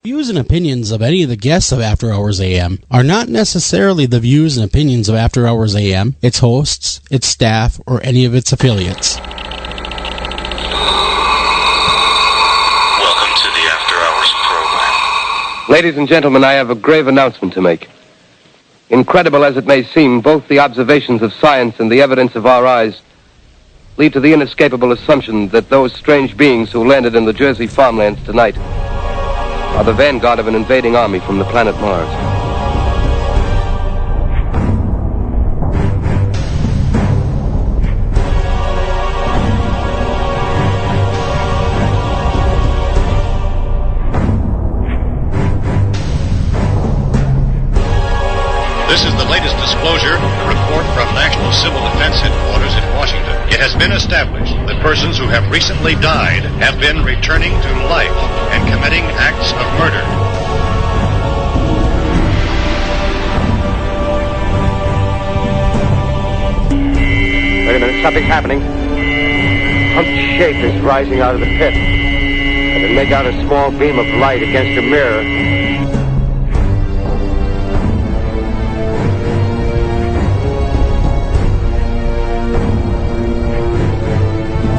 Views and opinions of any of the guests of After Hours AM are not necessarily the views and opinions of After Hours AM, its hosts, its staff, or any of its affiliates. Welcome to the After Hours program. Ladies and gentlemen, I have a grave announcement to make. Incredible as it may seem, both the observations of science and the evidence of our eyes lead to the inescapable assumption that those strange beings who landed in the Jersey farmlands tonight are the vanguard of an invading army from the planet Mars. This is the latest disclosure, a report from National Civil Defense Headquarters in Washington. It has been established that persons who have recently died have been returning to life and committing acts of murder. Wait a minute, something's happening. Humped shape is rising out of the pit. I can make out a small beam of light against a mirror.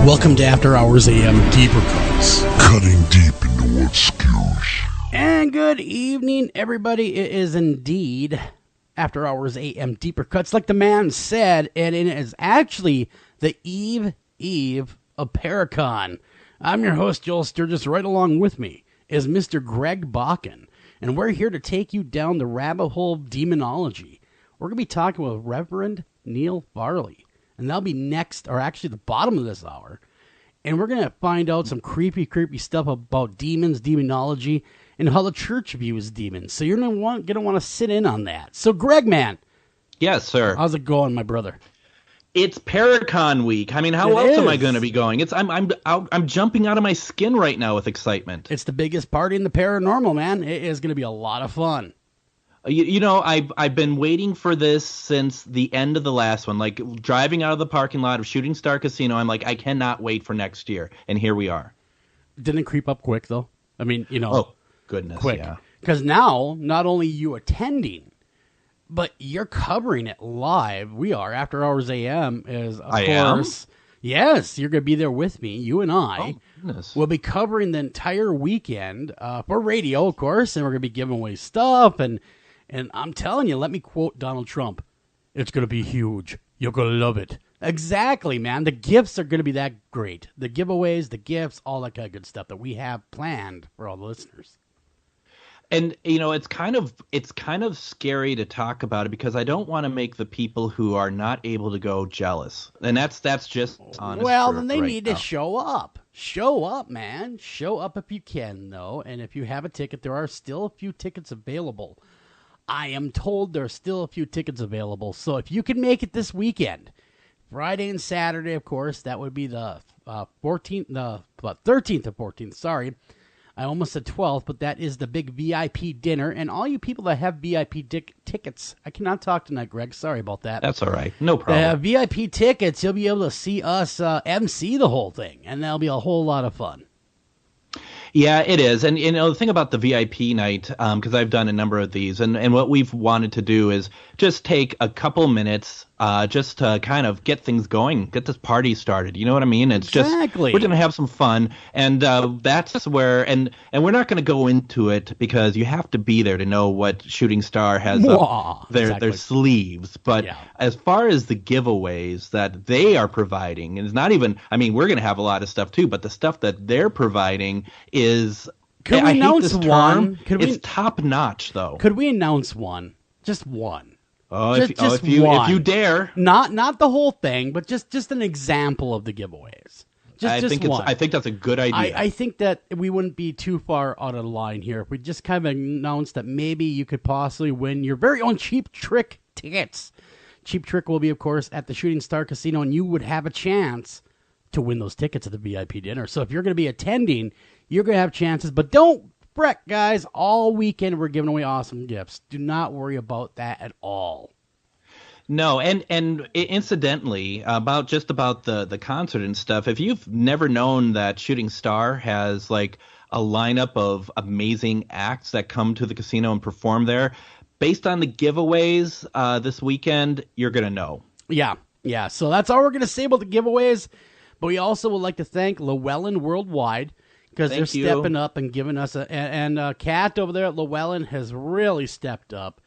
Welcome to After Hours AM Deeper Cuts. Cutting deep into what skews. And good evening, everybody. It is indeed After Hours AM Deeper Cuts, like the man said, and it is actually the eve of Paracon. I'm your host, Joel Sturgis. Right along with me is Mr. Greg Bakun, and we're here to take you down the rabbit hole of demonology. We're going to be talking with Rev Neal Farley. And that'll be next, or actually the bottom of this hour. And we're going to find out some creepy stuff about demons, demonology, and how the church views demons. So you're going to want to sit in on that. So Greg, man. Yes, sir. How's it going, my brother? It's Paracon week. I mean, how else am I going to be going? I'm jumping out of my skin right now with excitement. It's the biggest party in the paranormal, man. It is going to be a lot of fun. You know, I've been waiting for this since the end of the last one. Like, driving out of the parking lot of Shooting Star Casino, I'm like, I cannot wait for next year. And here we are. Didn't it creep up quick, though? I mean, you know. Oh, goodness, quick. Yeah. Because now, not only you attending, but you're covering it live. We are. After Hours AM is, of course. Yes, you're going to be there with me. You and I will be covering the entire weekend for radio, of course, and we're going to be giving away stuff. And I'm telling you, let me quote Donald Trump. It's going to be huge. You're going to love it. Exactly, man. The gifts are going to be that great. The giveaways, the gifts, all that kind of good stuff that we have planned for all the listeners. And, you know, it's kind of scary to talk about it because I don't want to make the people who are not able to go jealous. And that's just honest. Well, then they right need now. to show up. Show up, man. Show up if you can, though. And if you have a ticket, there are still a few tickets available. I am told there's still a few tickets available. So if you can make it this weekend, Friday and Saturday, of course, that would be the 13th and 14th, sorry. I almost said 12th, but that is the big VIP dinner. And all you people that have VIP tickets, I cannot talk tonight, Greg. Sorry about that. That's all right. No problem. VIP tickets, you'll be able to see us MC the whole thing, and that'll be a whole lot of fun. Yeah, it is. And, you know, the thing about the VIP night, because I've done a number of these, and what we've wanted to do is just take a couple minutes just to kind of get things going, get this party started. You know what I mean? It's exactly. Just, we're going to have some fun. And that's where, and we're not going to go into it because you have to be there to know what Shooting Star has up their sleeves. But as far as the giveaways that they are providing, and it's not even, I mean, we're going to have a lot of stuff too, but the stuff that they're providing is, could we announce one? It's top notch, though. Could we announce one? Just one. If you dare. Not the whole thing, but just an example of the giveaways. I think that's a good idea. I think that we wouldn't be too far out of line here if we just kind of announced that maybe you could possibly win your very own Cheap Trick tickets. Cheap Trick will be, of course, at the Shooting Star Casino, and you would have a chance to win those tickets at the VIP dinner. So if you're going to be attending, you're going to have chances, but don't fret, guys. All weekend we're giving away awesome gifts. Do not worry about that at all. No, and incidentally, about the concert and stuff, if you've never known that Shooting Star has like a lineup of amazing acts that come to the casino and perform there. Based on the giveaways this weekend, you're going to know. Yeah. So that's all we're going to say about the giveaways. But we also would like to thank Llewellyn Worldwide because they're stepping up and giving us and Kat over there at Llewellyn has really stepped up.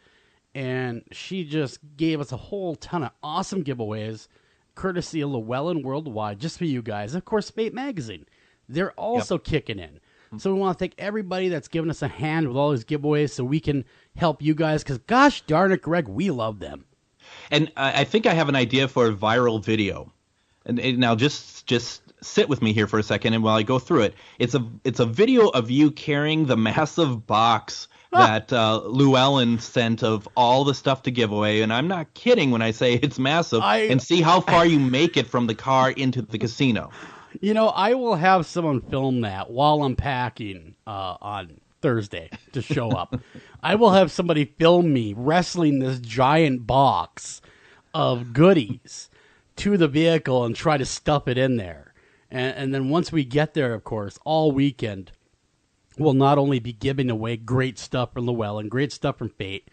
And she just gave us a whole ton of awesome giveaways, courtesy of Llewellyn Worldwide, just for you guys. Of course, Fate Magazine. They're also kicking in. So we want to thank everybody that's given us a hand with all these giveaways so we can help you guys because, gosh darn it, Greg, we love them. And I think I have an idea for a viral video. And now just sit with me here for a second, and while I go through it, it's a video of you carrying the massive box that Llewellyn sent of all the stuff to give away. And I'm not kidding when I say it's massive. And see how far you make it from the car into the casino. You know, I will have someone film that while I'm packing on Thursday to show up. I will have somebody film me wrestling this giant box of goodies to the vehicle and try to stuff it in there. And then once we get there, of course, all weekend, we'll not only be giving away great stuff from Llewellyn, great stuff from Fate,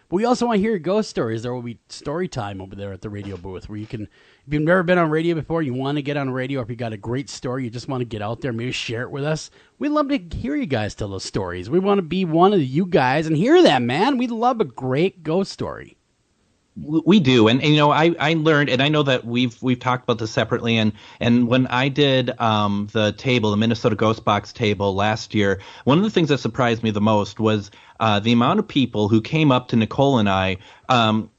but we also want to hear your ghost stories. There will be story time over there at the radio booth where you can, if you've never been on radio before, you want to get on radio, or if you got a great story, you just want to get out there, maybe share it with us. We'd love to hear you guys tell those stories. We want to be one of you guys and hear them, man. We love a great ghost story. We do, and you know, I learned, and I know that we've talked about this separately, and when I did the Minnesota Ghost Box table last year, one of the things that surprised me the most was the amount of people who came up to Nicole and I,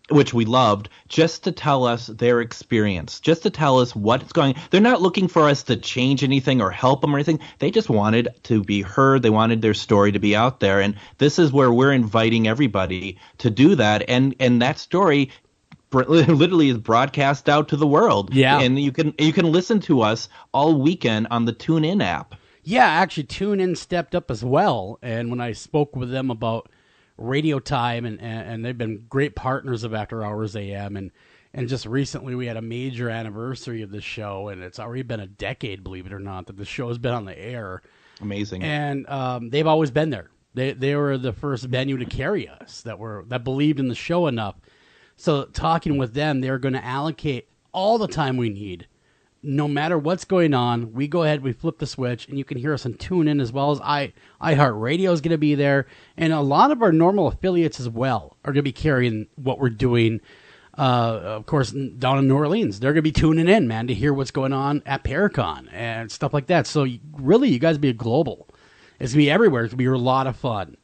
which we loved, just to tell us their experience, just to tell us what's going. They're not looking for us to change anything or help them or anything. They just wanted to be heard. They wanted their story to be out there, and this is where we're inviting everybody to do that. And that story literally is broadcast out to the world. Yeah, and you can listen to us all weekend on the TuneIn app. Yeah, actually, TuneIn stepped up as well, and when I spoke with them about radio time, and they've been great partners of After Hours AM, and just recently we had a major anniversary of the show, and it's already been a decade, believe it or not, that the show has been on the air. Amazing. And they've always been there. They were the first venue to carry us that believed in the show enough. So talking with them, they're going to allocate all the time we need. No matter what's going on, we go ahead, we flip the switch, and you can hear us on TuneIn as well as iHeartRadio is going to be there. And a lot of our normal affiliates as well are going to be carrying what we're doing. Of course, down in New Orleans, they're going to be tuning in, man, to hear what's going on at Paracon and stuff like that. So really, you guys be global. It's going to be everywhere. It's going to be a lot of fun.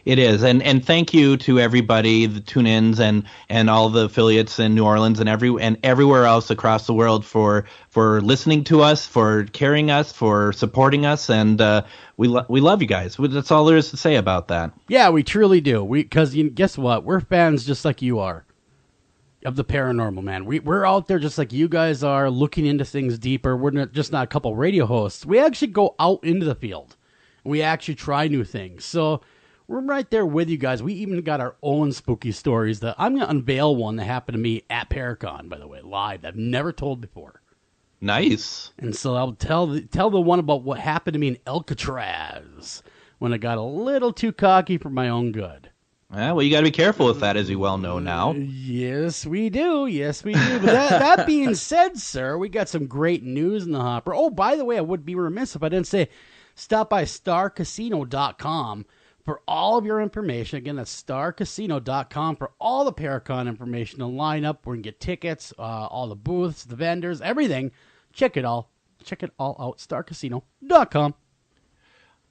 It is, and thank you to everybody, the tune-ins and all the affiliates in New Orleans and everywhere else across the world for listening to us, for carrying us, for supporting us, and we love you guys. That's all there is to say about that. Yeah, we truly do. Because guess what? We're fans just like you are of the paranormal, man. We're out there just like you guys are, looking into things deeper. We're not a couple radio hosts. We actually go out into the field. We actually try new things. So we're right there with you guys. We even got our own spooky stories. That I'm going to unveil one that happened to me at Paracon, by the way, live. That I've never told before. Nice. And so I'll tell the one about what happened to me in Alcatraz when I got a little too cocky for my own good. Well, you got to be careful with that, as you well know now. Yes, we do. Yes, we do. But that being said, sir, we got some great news in the hopper. Oh, by the way, I would be remiss if I didn't say stop by starcasino.com. for all of your information. Again, that's starcasino.com for all the Paracon information, the lineup, where you can get tickets, all the booths, the vendors, everything. Check it all out, starcasino.com.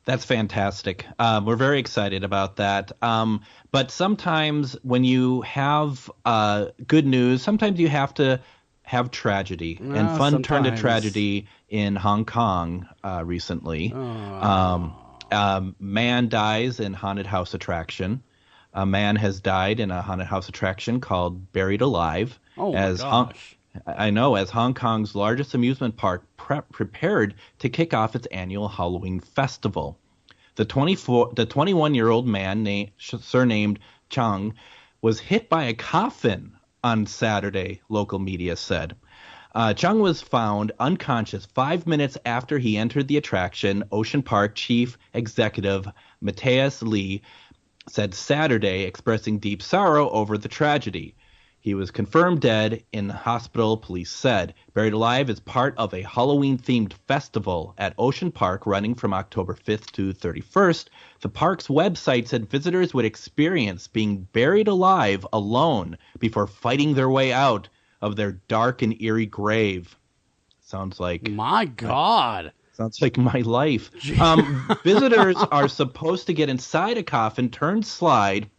That's fantastic. We're very excited about that. But sometimes when you have good news, sometimes you have to have tragedy. And fun turned to tragedy in Hong Kong recently. Man dies in haunted house attraction. A man has died in a haunted house attraction called Buried Alive. Oh, my gosh. As Hong Kong's largest amusement park prepared to kick off its annual Halloween festival. The 21-year-old man surnamed Chang was hit by a coffin on Saturday, local media said. Chung was found unconscious 5 minutes after he entered the attraction. Ocean Park Chief Executive Matthias Lee said Saturday, expressing deep sorrow over the tragedy. He was confirmed dead in the hospital, police said. Buried Alive is part of a Halloween-themed festival at Ocean Park running from October 5th to 31st. The park's website said visitors would experience being buried alive alone before fighting their way out of their dark and eerie grave. Sounds like... My God! Sounds like my life. Visitors are supposed to get inside a coffin, turn slide,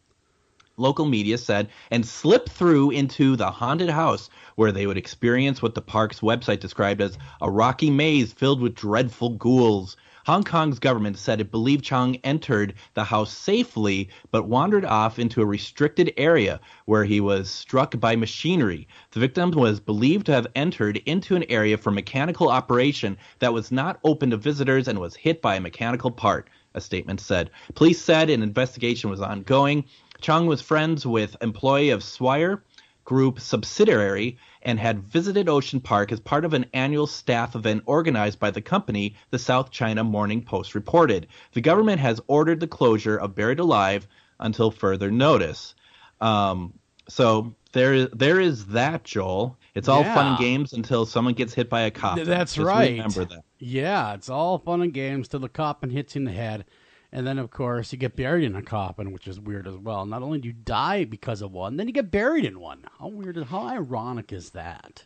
local media said, and slip through into the haunted house where they would experience what the park's website described as a rocky maze filled with dreadful ghouls. Hong Kong's government said it believed Chung entered the house safely but wandered off into a restricted area where he was struck by machinery. The victim was believed to have entered into an area for mechanical operation that was not open to visitors and was hit by a mechanical part, a statement said. Police said an investigation was ongoing. Chung was friends with employee of Swire Group subsidiary and had visited Ocean Park as part of an annual staff event organized by the company, the South China Morning Post reported. The government has ordered the closure of Buried Alive until further notice. So there is that, Joel. It's all fun and games until someone gets hit by a coffin. That's Just right. Remember that. Yeah, it's all fun and games till the coffin hits you in the head. And then, of course, you get buried in a coffin, which is weird as well. Not only do you die because of one, then you get buried in one. How weird, how ironic is that?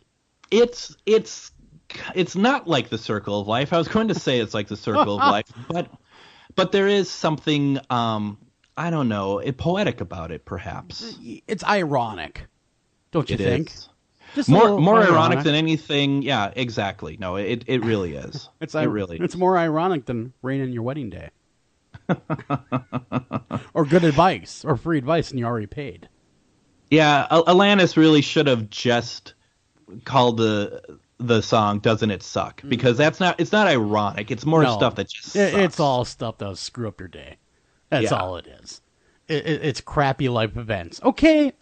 It's not like the circle of life. I was going to say it's like the circle of life, but there is something, I don't know, poetic about it, perhaps. It's ironic, don't you think? Is. Just more ironic than anything. Yeah, exactly. No, it really is. It's more ironic than rain on your wedding day. Or good advice, or free advice, and you already paid. Yeah, Alanis really should have just called the song "Doesn't It Suck?" because it's not ironic. It's more stuff that just sucks. It's all stuff that'll screw up your day. That's all it is. It's crappy life events. Okay,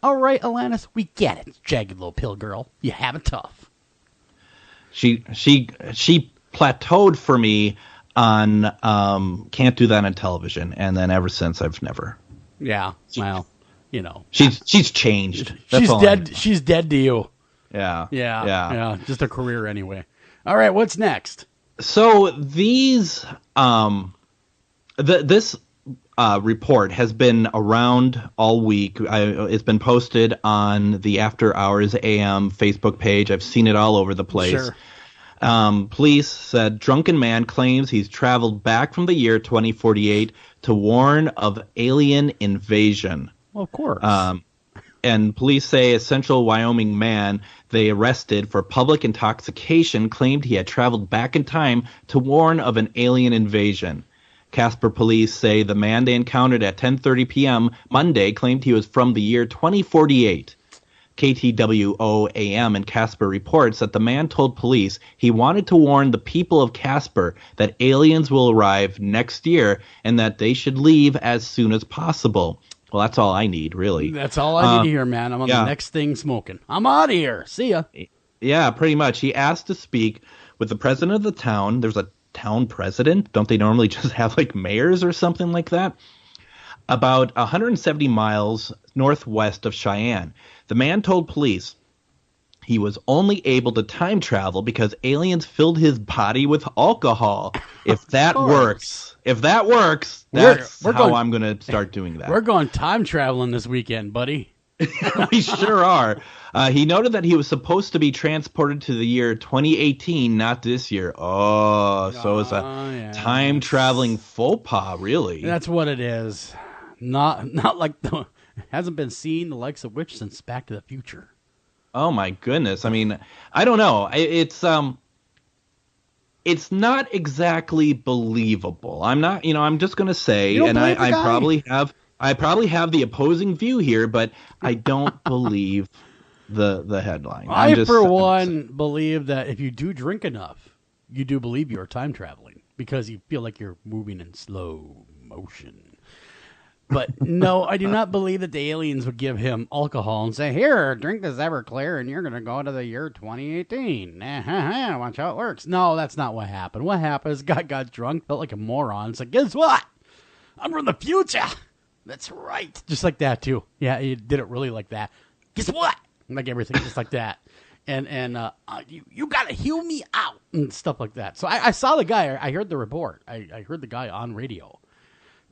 all right, Alanis, we get it. Jagged little pill girl, you have it tough. She plateaued for me on Can't Do That on Television, and then ever since I've never. Yeah, well, you know, she's changed. That's she's dead. She's dead to you. Yeah. Just a career anyway. All right, what's next? So these this report has been around all week. It's been posted on the After Hours AM Facebook page. I've seen it all over the place. Sure. Police said drunken man claims he's traveled back from the year 2048 to warn of alien invasion. Well, of course. And police say a Central Wyoming man they arrested for public intoxication claimed he had traveled back in time to warn of an alien invasion. Casper police say the man they encountered at 10:30 p.m. Monday claimed he was from the year 2048. KTWO-AM in Casper reports that the man told police he wanted to warn the people of Casper that aliens will arrive next year and that they should leave as soon as possible. Well, that's all I need, really. That's all I need to hear, man. I'm on the next thing smoking. I'm out of here. See ya. Yeah, pretty much. He asked to speak with the president of the town. There's a town president. Don't they normally just have like mayors or something like that? About 170 miles northwest of Cheyenne. The man told police he was only able to time travel because aliens filled his body with alcohol. If that works, that's how I'm going to start doing that. We're going time traveling this weekend, buddy. We sure are. He noted that he was supposed to be transported to the year 2018, not this year. So it's a time-traveling faux pas, really. That's what it is. Not like hasn't been seen the likes of which since Back to the Future. Oh my goodness! I mean, I don't know. It's not exactly believable. I'm not. I'm just gonna say, and I probably have the opposing view here, but I don't believe the headline. I for one believe that if you do drink enough, you do believe you're time traveling because you feel like you're moving in slow motion. But no, I do not believe that the aliens would give him alcohol and say, "Here, drink this Everclear, and you're going to go to the year 2018. Watch how it works." No, that's not what happened. What happened is guy got drunk, felt like a moron. It's like, guess what? I'm from the future. That's right. Just like that, too. Yeah, he did it really like that. Guess what? Like everything, just like that. And you got to heal me out and stuff like that. So I saw the guy. I heard the report. I heard the guy on radio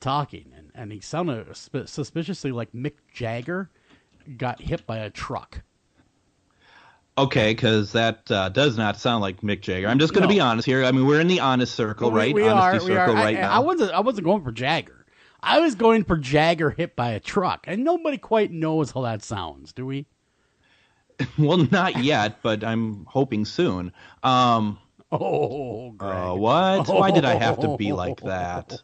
talking, and he sounded suspiciously like Mick Jagger got hit by a truck. Okay, because that does not sound like Mick Jagger. I'm just going to be honest here. I mean, we're in the honest circle, right? We are. Now. I wasn't going for Jagger. I was going for Jagger hit by a truck, and nobody quite knows how that sounds, do we? Well, not yet, but I'm hoping soon. Greg. What? Why did I have to be like that?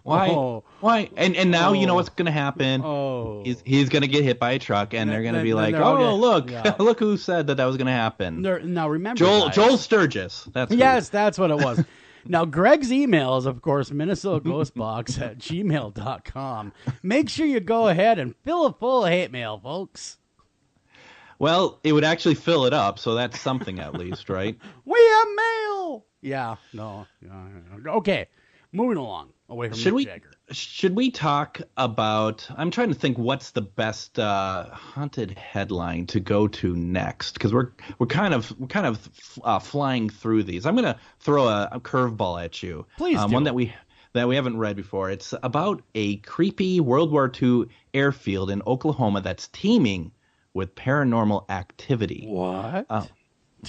Why? And now you know what's going to happen. He's going to get hit by a truck, and they're going to be like, "Oh, look, look who said that was going to happen." Now remember, Joel Sturgis. That's what it was. Now, Greg's email is, of course, minnesotaghostbox@gmail.com. Make sure you go ahead and fill it full of hate mail, folks. Well, it would actually fill it up, so that's something at least, right? We have mail! Yeah, no. Okay, moving along, away from Mick Jagger. Should we talk about... I'm trying to think what's the best haunted headline to go to next, because we're kind of flying through these. I'm going to throw a curveball at you. Please do. One that we haven't read before. It's about a creepy World War II airfield in Oklahoma that's teeming with paranormal activity. What?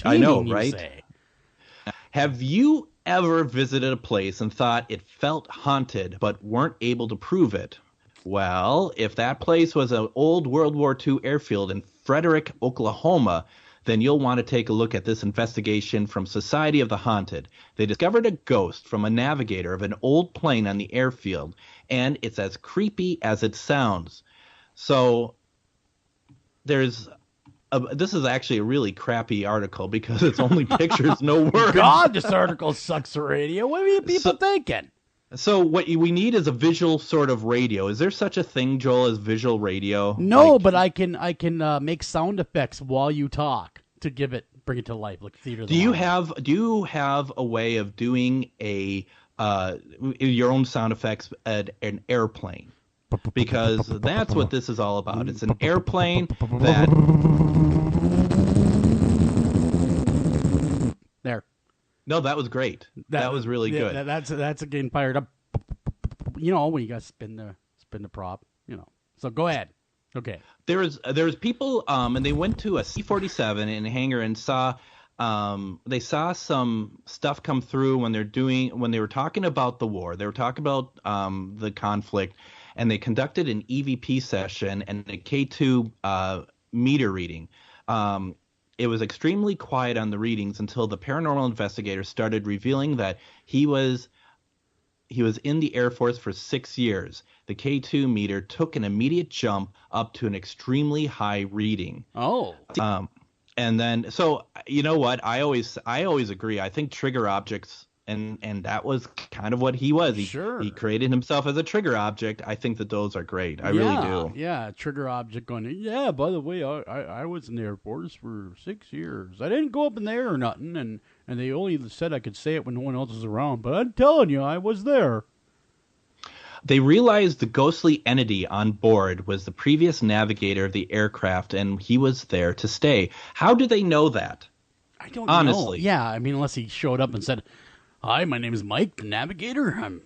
I know, right? Have you ever visited a place and thought it felt haunted but weren't able to prove it? Well, if that place was an old World War II airfield in Frederick, Oklahoma, then you'll want to take a look at this investigation from Society of the Haunted. They discovered a ghost from a navigator of an old plane on the airfield, and it's as creepy as it sounds. So... this is actually a really crappy article because it's only pictures, no words. God, this article sucks for radio. What are you people thinking? So what we need is a visual sort of radio. Is there such a thing, Joel, as visual radio? No, but I can make sound effects while you talk to bring it to life, like theater. Do you have a way of doing your own sound effects at an airplane? Because that's what this is all about. It's an airplane that... There. No, that was great. That was really good. That's getting fired up. You know, when you got to spin the prop, you know. So go ahead. Okay. There was people, and they went to a C-47 in a hangar and saw... they saw some stuff come through when they were talking about the war. They were talking about the conflict. And they conducted an EVP session and a K2 meter reading. It was extremely quiet on the readings until the paranormal investigator started revealing that he was in the Air Force for 6 years. The K2 meter took an immediate jump up to an extremely high reading. Oh. And then, so you know what? I always agree. I think trigger objects. And that was kind of what he was. He created himself as a trigger object. I think that those are great. I really do. Yeah, trigger object going, yeah, by the way, I was in the Air Force for 6 years. I didn't go up in there or nothing, and they only said I could say it when no one else was around. But I'm telling you, I was there. They realized the ghostly entity on board was the previous navigator of the aircraft, and he was there to stay. How do they know that? I don't know. Yeah, I mean, unless he showed up and said... Hi, my name is Mike, the navigator. I'm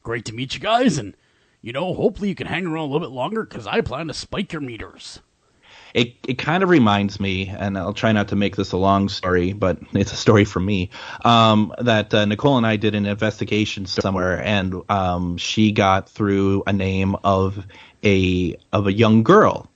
great to meet you guys, and, hopefully you can hang around a little bit longer, because I plan to spike your meters. It kind of reminds me, and I'll try not to make this a long story, but it's a story from me, that Nicole and I did an investigation somewhere, and she got through a name of a young girl.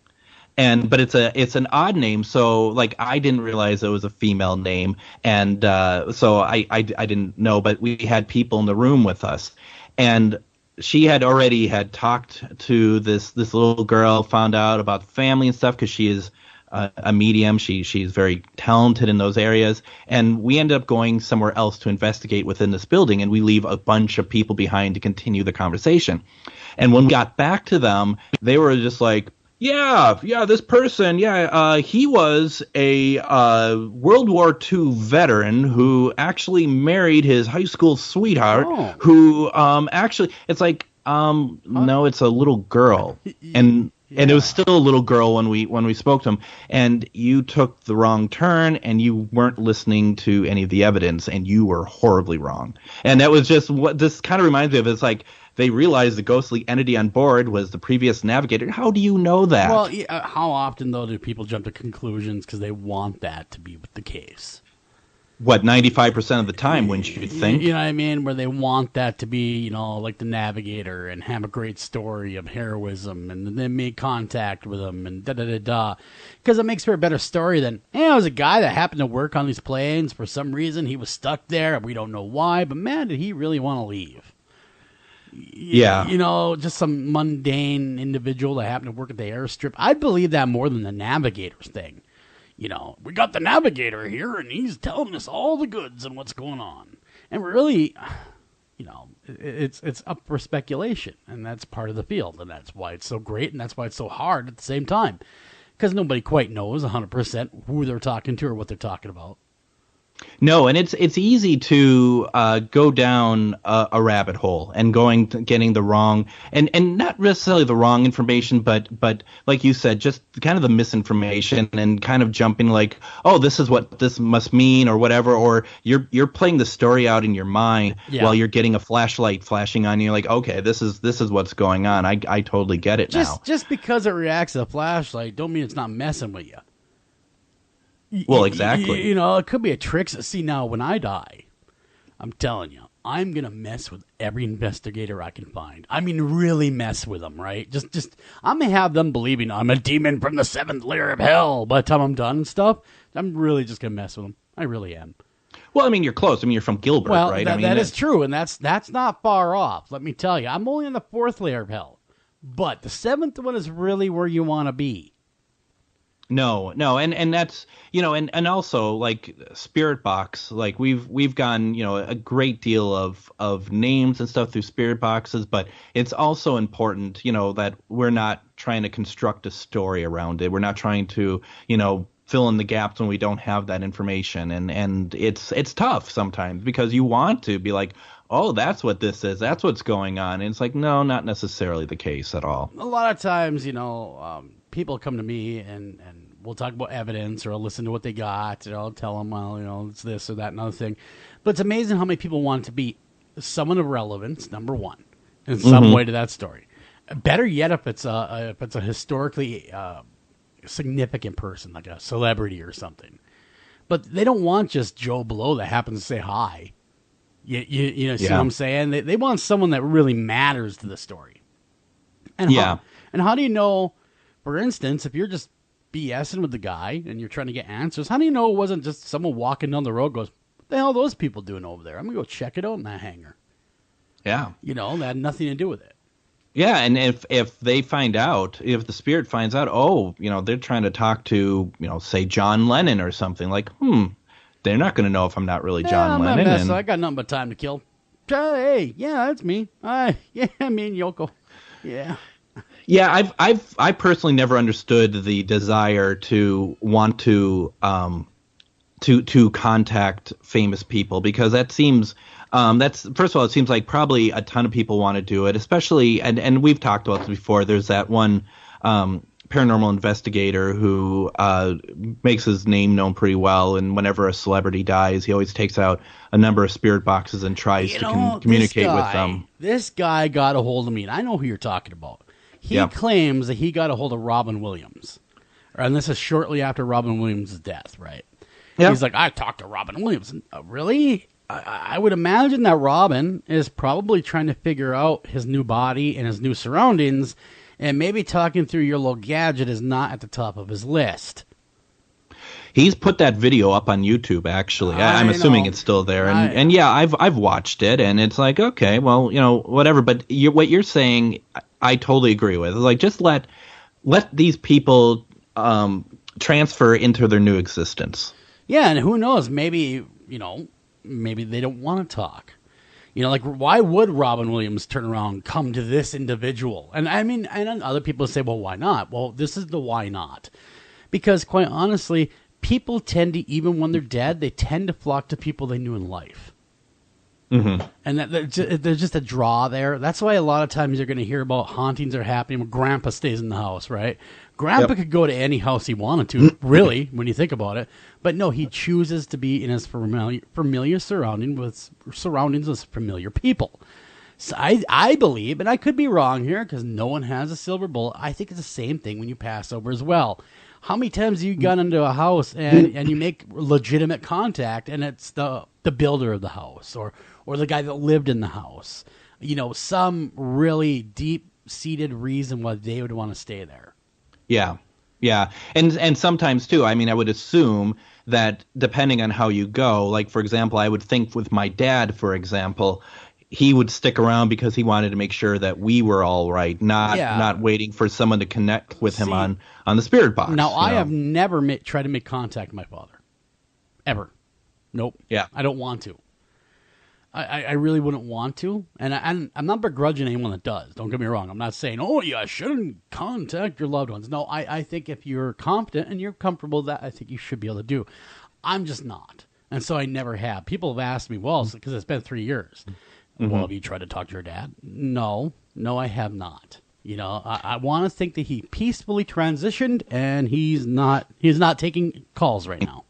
But it's an odd name, so like I didn't realize it was a female name, and so I didn't know. But we had people in the room with us, and she had already talked to this little girl, found out about the family and stuff because she is a medium. She's very talented in those areas. And we ended up going somewhere else to investigate within this building, and we leave a bunch of people behind to continue the conversation. And when we got back to them, they were just like, yeah, this person, he was a World War II veteran who actually married his high school sweetheart, who actually, it's like, no, it's a little girl. And it was still a little girl when we spoke to him. And you took the wrong turn, and you weren't listening to any of the evidence, and you were horribly wrong. And that was just what this kind of reminds me of. It's like, they realized the ghostly entity on board was the previous navigator. How do you know that? Well, how often, though, do people jump to conclusions because they want that to be the case? What, 95% of the time, wouldn't you think? You know what I mean? Where they want that to be, like the navigator and have a great story of heroism and then make contact with them and da-da-da-da. Because it makes for a better story than, it was a guy that happened to work on these planes. For some reason, he was stuck there. We don't know why. But, man, did he really want to leave? Yeah. Just some mundane individual that happened to work at the airstrip. I'd believe that more than the navigator's thing. We got the navigator here, and he's telling us all the goods and what's going on. And really, it's up for speculation, and that's part of the field, and that's why it's so great, and that's why it's so hard at the same time. Because nobody quite knows 100% who they're talking to or what they're talking about. No, and it's easy to go down a rabbit hole and getting the wrong and not necessarily the wrong information, but like you said, just kind of the misinformation and kind of jumping like, oh, this is what this must mean or whatever, or you're playing the story out in your mind while you're getting a flashlight flashing on you, like, okay, this is what's going on. I totally get it now. Just because it reacts to the flashlight, don't mean it's not messing with you. Well, exactly. It could be a trick. See, now, when I die, I'm telling you, I'm going to mess with every investigator I can find. I mean, really mess with them, right? Just I'm going to have them believing I'm a demon from the 7th layer of hell by the time I'm done and stuff. I'm really just going to mess with them. I really am. Well, I mean, you're close. I mean, you're from Gilbert, right? That is true, and that's not far off. Let me tell you, I'm only on the 4th layer of hell. But the 7th one is really where you want to be. No, and that's and also like Spirit Box, like we've gotten a great deal of names and stuff through Spirit Boxes, but it's also important that we're not trying to construct a story around it. We're not trying to fill in the gaps when we don't have that information, and it's tough sometimes because you want to be like, oh, that's what this is, that's what's going on, and it's like, no, not necessarily the case at all. A lot of times, people come to me and we'll talk about evidence, or I'll listen to what they got, and I'll tell them, well, it's this or that and other thing. But it's amazing how many people want it to be someone of relevance, number one, in some way to that story. Better yet, if it's a historically significant person, like a celebrity or something. But they don't want just Joe Blow that happens to say hi. You see what I'm saying? They want someone that really matters to the story. And how do you know? For instance, if you're just BSing with the guy and you're trying to get answers, how do you know it wasn't just someone walking down the road goes, what the hell are those people doing over there? I'm going to go check it out in that hangar. Yeah. That had nothing to do with it. Yeah, and if they find out, if the spirit finds out, they're trying to talk to, say John Lennon or something, like, they're not going to know if I'm not really John Lennon. I got nothing but time to kill. Hey, yeah, that's me. Me and Yoko. Yeah. Yeah, I personally never understood the desire to want to contact famous people, because that seems that's, first of all, it seems like probably a ton of people want to do it, especially, and we've talked about this before. There's that one paranormal investigator who makes his name known pretty well, and whenever a celebrity dies, he always takes out a number of spirit boxes and tries to communicate with them. This guy got a hold of me, and I know who you're talking about. He claims that he got a hold of Robin Williams. And this is shortly after Robin Williams' death, right? Yep. He's like, I talked to Robin Williams. Really? I would imagine that Robin is probably trying to figure out his new body and his new surroundings, and maybe talking through your little gadget is not at the top of his list. He's put that video up on YouTube, actually. I'm assuming it's still there. And yeah, I've watched it, and it's like, okay, well, whatever. But what you're saying, I totally agree with. Like, just let these people transfer into their new existence. Yeah, and who knows? Maybe maybe they don't want to talk. Like, why would Robin Williams turn around and come to this individual? And I mean, and other people say, well, why not? Well, this is the why not. Because, quite honestly, people tend to, even when they're dead, they tend to flock to people they knew in life. Mm-hmm. And there's just a draw there. That's why a lot of times you're going to hear about hauntings are happening when Grandpa stays in the house, right? Grandpa could go to any house he wanted to, really, when you think about it. But no, he chooses to be in his familiar surroundings with familiar people. So I believe, and I could be wrong here because no one has a silver bullet, I think it's the same thing when you pass over as well. How many times have you gone into a house and you make legitimate contact and it's the builder of the house or the guy that lived in the house? Some really deep-seated reason why they would want to stay there. Yeah. And sometimes, too, I mean, I would assume that depending on how you go, like, for example, I would think with my dad, for example, he would stick around because he wanted to make sure that we were all right, not waiting for someone to connect with him on the spirit box. Now, I have never tried to make contact with my father. Ever. Nope. Yeah. I don't want to. I really wouldn't want to, and I'm not begrudging anyone that does. Don't get me wrong. I'm not saying, oh, you shouldn't contact your loved ones. No, I think if you're confident and you're comfortable with that, I think you should be able to do. I'm just not, and so I never have. People have asked me, well, because it's been 3 years. Mm-hmm. Well, have you tried to talk to your dad? No, I have not. I want to think that he peacefully transitioned, and he's not taking calls right now.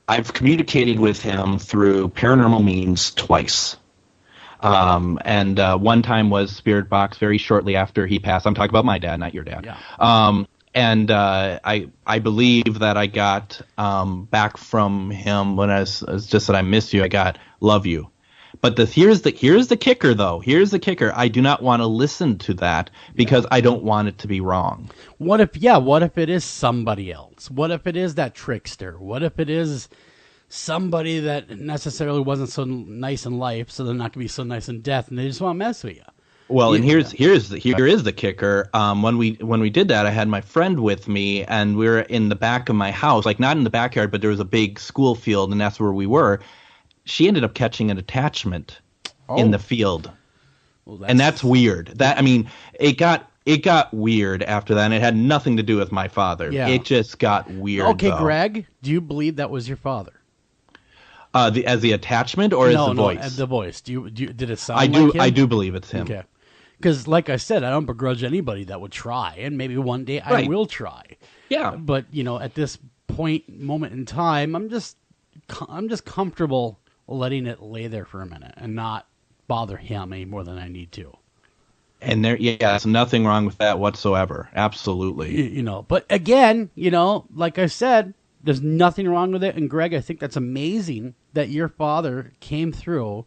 I've communicated with him through paranormal means twice. And one time was Spirit Box very shortly after he passed. I'm talking about my dad, not your dad. Yeah. And I believe that I got back from him when I was just said, I miss you. I got love you. But here's the kicker, though. Here's the kicker. I do not want to listen to that because I don't want it to be wrong. What if it is somebody else? What if it is that trickster? What if it is somebody that necessarily wasn't so nice in life, so they're not going to be so nice in death, and they just want to mess with you? Well, and here is the kicker. When we did that, I had my friend with me, and we were in the back of my house, like not in the backyard, but there was a big school field, and that's where we were. She ended up catching an attachment in the field, and that's weird. It got weird after that, and it had nothing to do with my father. Yeah. It just got weird. Okay, though. Greg, do you believe that was your father? As the attachment or as the voice? No, the voice. Did it sound like him? I do believe it's him. Okay. Because, like I said, I don't begrudge anybody that would try, and maybe one day I will try. Yeah. But at this moment in time, I'm just comfortable letting it lay there for a minute and not bother him any more than I need to. And there's nothing wrong with that whatsoever. Absolutely. But again, like I said, there's nothing wrong with it. And Greg, I think that's amazing that your father came through.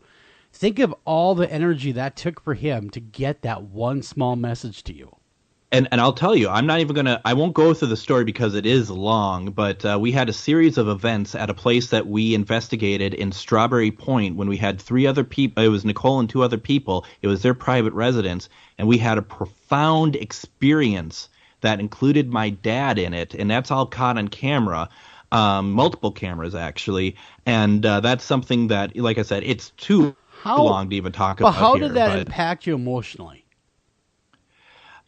Think of all the energy that took for him to get that one small message to you. And I'll tell you, I won't go through the story because it is long, but we had a series of events at a place that we investigated in Strawberry Point when we had 3 other people. It was Nicole and 2 other people. It was their private residence, and we had a profound experience that included my dad in it, and that's all caught on camera, multiple cameras actually, and that's something that, like I said, it's too long to even talk about. But how did that impact you emotionally?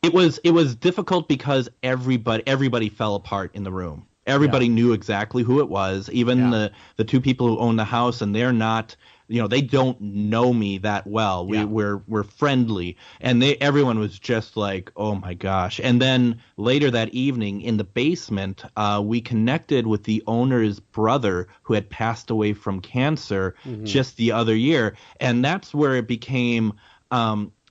It was difficult because everybody fell apart in the room. Everybody knew exactly who it was, even the 2 people who own the house, and they're not, they don't know me that well. We're friendly, and everyone was just like, oh my gosh. And then later that evening in the basement, we connected with the owner's brother who had passed away from cancer just the other year, and that's where it became.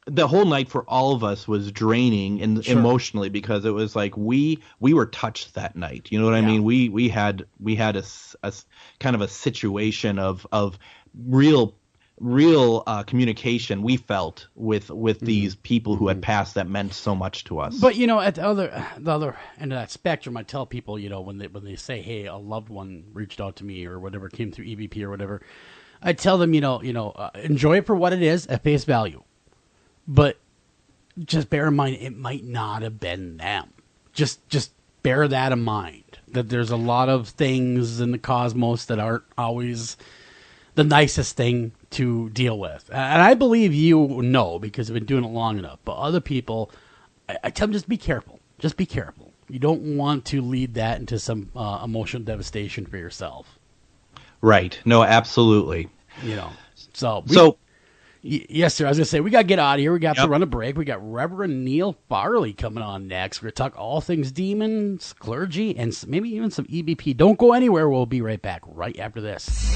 The whole night for all of us was draining and emotionally because it was like we were touched that night. You know what I mean? We had a kind of a situation of real communication we felt with these people who had passed that meant so much to us. But at the other end of that spectrum, I tell people when they say, hey, a loved one reached out to me or whatever, came through EVP or whatever, I tell them enjoy it for what it is at face value. But just bear in mind, it might not have been them. just bear that in mind, that there's a lot of things in the cosmos that aren't always the nicest thing to deal with. And I believe you know, because I've been doing it long enough. But other people, I tell them, just be careful. Just be careful. You don't want to lead that into some emotional devastation for yourself. Right. No, absolutely. Yes, sir. I was going to say, we got to get out of here. We got to run a break. We got Reverend Neal Farley coming on next. We're going to talk all things demons, clergy, and maybe even some EVP. Don't go anywhere. We'll be right back right after this.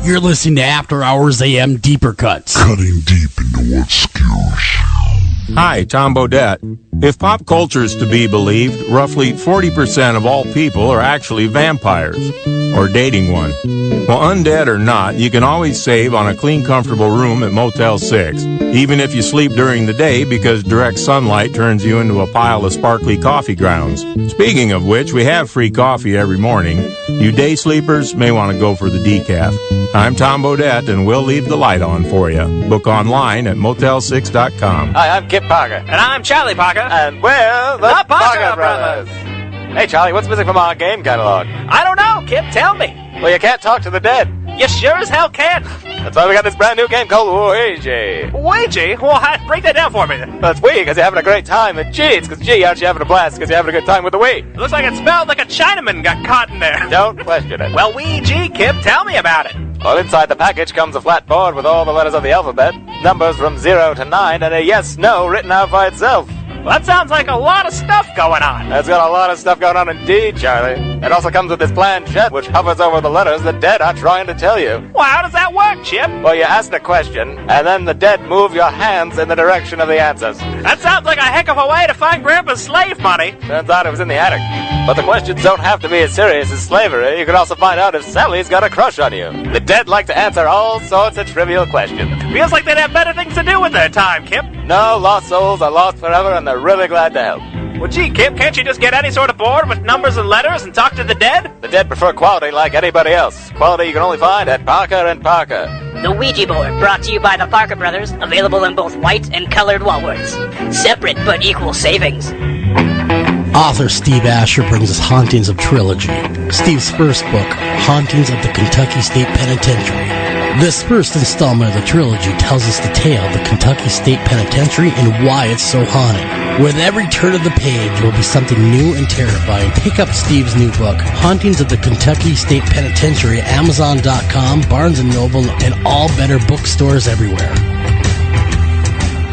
You're listening to After Hours AM Deeper Cuts. Cutting deep into what skews. Hi, Tom Bodette. If pop culture is to be believed, roughly 40% of all people are actually vampires, or dating one. Well, undead or not, you can always save on a clean, comfortable room at Motel 6, even if you sleep during the day, because direct sunlight turns you into a pile of sparkly coffee grounds. Speaking of which, we have free coffee every morning. You day sleepers may want to go for the decaf. I'm Tom Bodette, and we'll leave the light on for you. Book online at motel6.com. Hi, I'm Kip Parker. And I'm Charlie Parker. And we're the Parker Brothers. Hey, Charlie, what's missing from our game catalog? I don't know, Kip. Tell me. Well, you can't talk to the dead. You sure as hell can. That's why we got this brand new game called Ouija. Ouija? Well, break that down for me. Well, it's Wii because you're having a great time. And G, it's because G, aren't you having a blast because you're having a good time with the Wii. It looks like it smelled like a Chinaman got caught in there. Don't question it. Well, Ouija, Kip, tell me about it. Well, inside the package comes a flat board with all the letters of the alphabet, numbers from 0 to 9, and a yes-no written out by itself. Well, that sounds like a lot of stuff going on. It's got a lot of stuff going on indeed, Charlie. It also comes with this planchette which hovers over the letters the dead are trying to tell you. Well, how does that work, Chip? Well, you ask the question, and then the dead move your hands in the direction of the answers. That sounds like a heck of a way to find Grandpa's slave money. Turns out it was in the attic. But the questions don't have to be as serious as slavery. You can also find out if Sally's got a crush on you. The dead like to answer all sorts of trivial questions. Feels like they'd have better things to do with their time, Kip. No, lost souls are lost forever, and they're really glad to help. Well, gee, Kip, can't you just get any sort of board with numbers and letters and talk to the dead? The dead prefer quality like anybody else. Quality you can only find at Parker and Parker. The Ouija board, brought to you by the Parker Brothers, available in both white and colored wallworks. Separate but equal savings. Author Steve Asher brings us Hauntings of Trilogy. Steve's first book, Hauntings of the Kentucky State Penitentiary. This first installment of the trilogy tells us the tale of the Kentucky State Penitentiary and why it's so haunted. With every turn of the page will be something new and terrifying. Pick up Steve's new book, Hauntings of the Kentucky State Penitentiary, at Amazon.com, Barnes & Noble, and all better bookstores everywhere.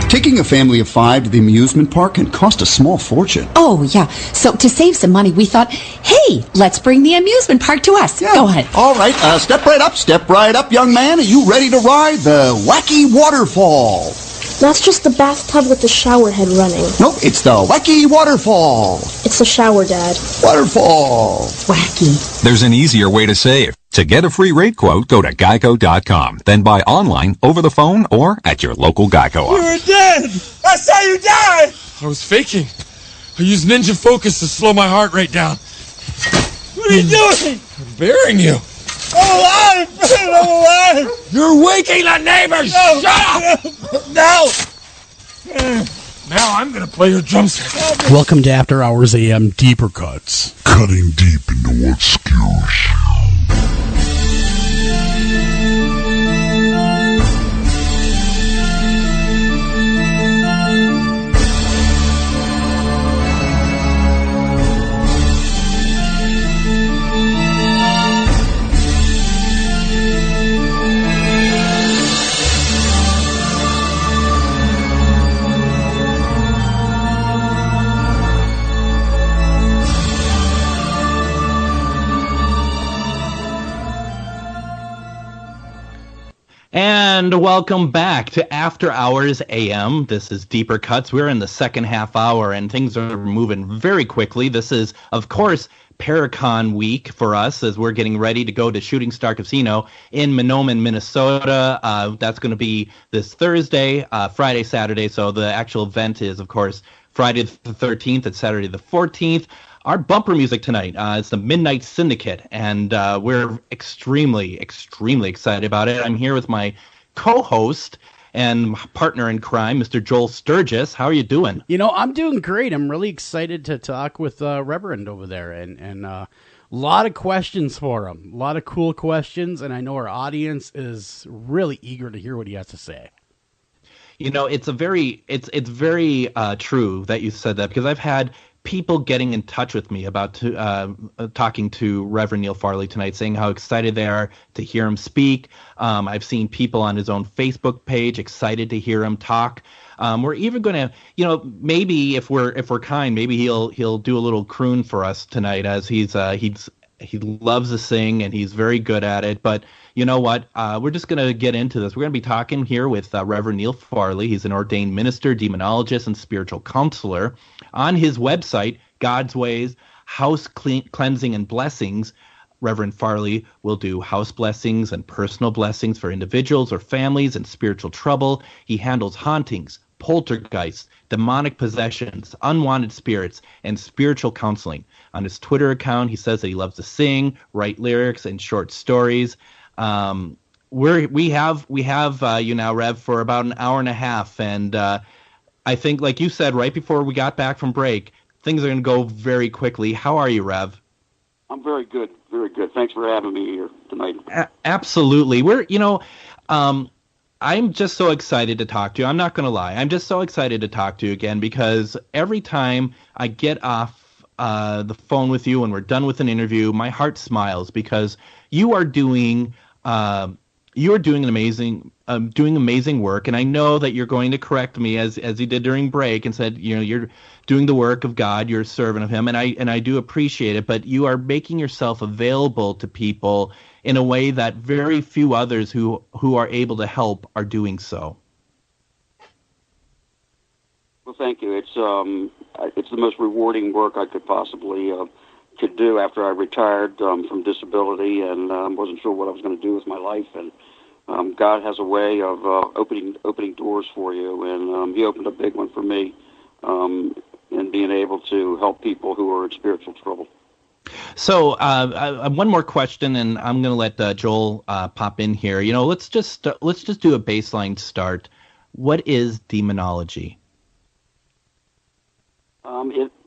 Taking a family of 5 to the amusement park can cost a small fortune. Oh, yeah. So to save some money, we thought, hey, let's bring the amusement park to us. Yeah. Go ahead. All right. Step right up, young man. Are you ready to ride the Wacky Waterfall? That's just the bathtub with the shower head running. Nope, it's the Wacky Waterfall. It's the shower, Dad. Waterfall. Wacky. There's an easier way to save. To get a free rate quote, go to Geico.com. Then buy online, over the phone, or at your local Geico office. You were dead! I saw you die! I was faking. I used ninja focus to slow my heart rate down. What are you doing? I'm burying you. I'm alive! I'm alive! You're waking the neighbors! No. Shut up! No! Now I'm gonna play your drum set. Welcome to After Hours AM Deeper Cuts. Cutting deep into what skews. And welcome back to After Hours AM. This is Deeper Cuts. We're in the second half hour, and things are moving very quickly. This is, of course, Paracon week for us as we're getting ready to go to Shooting Star Casino in Menomin, Minnesota. That's going to be this Thursday, Friday, Saturday. So the actual event is, of course, Friday the 13th and Saturday the 14th. Our bumper music tonight is the Midnight Syndicate, and we're extremely, extremely excited about it. I'm here with my co-host and partner in crime, Mr. Joel Sturgis. How are you doing? You know, I'm doing great. I'm really excited to talk with Reverend over there, and a lot of questions for him. A lot of cool questions, and I know our audience is really eager to hear what he has to say. You know, it's very true that you said that, because I've had people getting in touch with me about talking to Reverend Neal Farley tonight, saying how excited they are to hear him speak. I've seen people on his own Facebook page excited to hear him talk. We're even going to, you know, maybe if we're kind, maybe he'll do a little croon for us tonight, as he loves to sing and he's very good at it. But you know what? We're just going to get into this. We're going to be talking here with Reverend Neal Farley. He's an ordained minister, demonologist, and spiritual counselor. On his website, God's Ways, House Cleansing and Blessings, Reverend Farley will do house blessings and personal blessings for individuals or families in spiritual trouble. He handles hauntings, poltergeists, demonic possessions, unwanted spirits, and spiritual counseling. On his Twitter account, he says that he loves to sing, write lyrics, and short stories. We have you now, Rev, for about an hour and a half, and I think, like you said, right before we got back from break, things are going to go very quickly. How are you, Rev? I'm very good, very good. Thanks for having me here tonight. Absolutely. I'm just so excited to talk to you. I'm not going to lie. I'm just so excited to talk to you again, because every time I get off the phone with you and we're done with an interview, my heart smiles, because you are doing amazing work, and I know that you're going to correct me as you did during break and said, you know, you're doing the work of God, you're a servant of Him, and I do appreciate it. But you are making yourself available to people in a way that very few others who are able to help are doing so. Well, thank you. It's the most rewarding work I could possibly could do after I retired from disability, and wasn't sure what I was going to do with my life. And God has a way of opening doors for you, and He opened a big one for me in being able to help people who are in spiritual trouble. So one more question, and I'm going to let Joel pop in here. You know, let's just do a baseline start. What is demonology?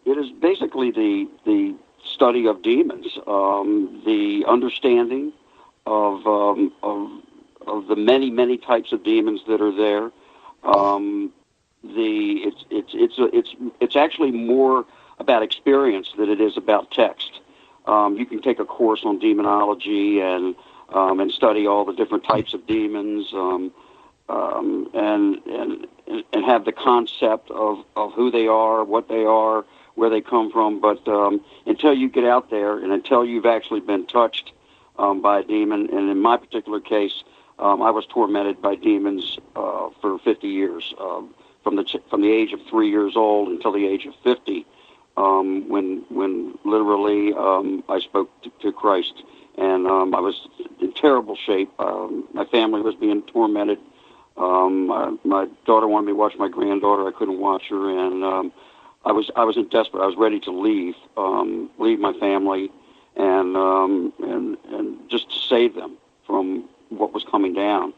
It is basically the study of demons, the understanding of the many types of demons that are there. It's actually more about experience than it is about text. You can take a course on demonology and study all the different types of demons, and have the concept of who they are, what they are, where they come from. But until you get out there and until you've actually been touched by a demon, and in my particular case, I was tormented by demons for 50 years, from the age of 3 years old until the age of 50, when literally I spoke to Christ, and I was in terrible shape. My family was being tormented. My daughter wanted me to watch my granddaughter. I couldn't watch her, and I was desperate. I was ready to leave my family, and just to save them from what was coming down.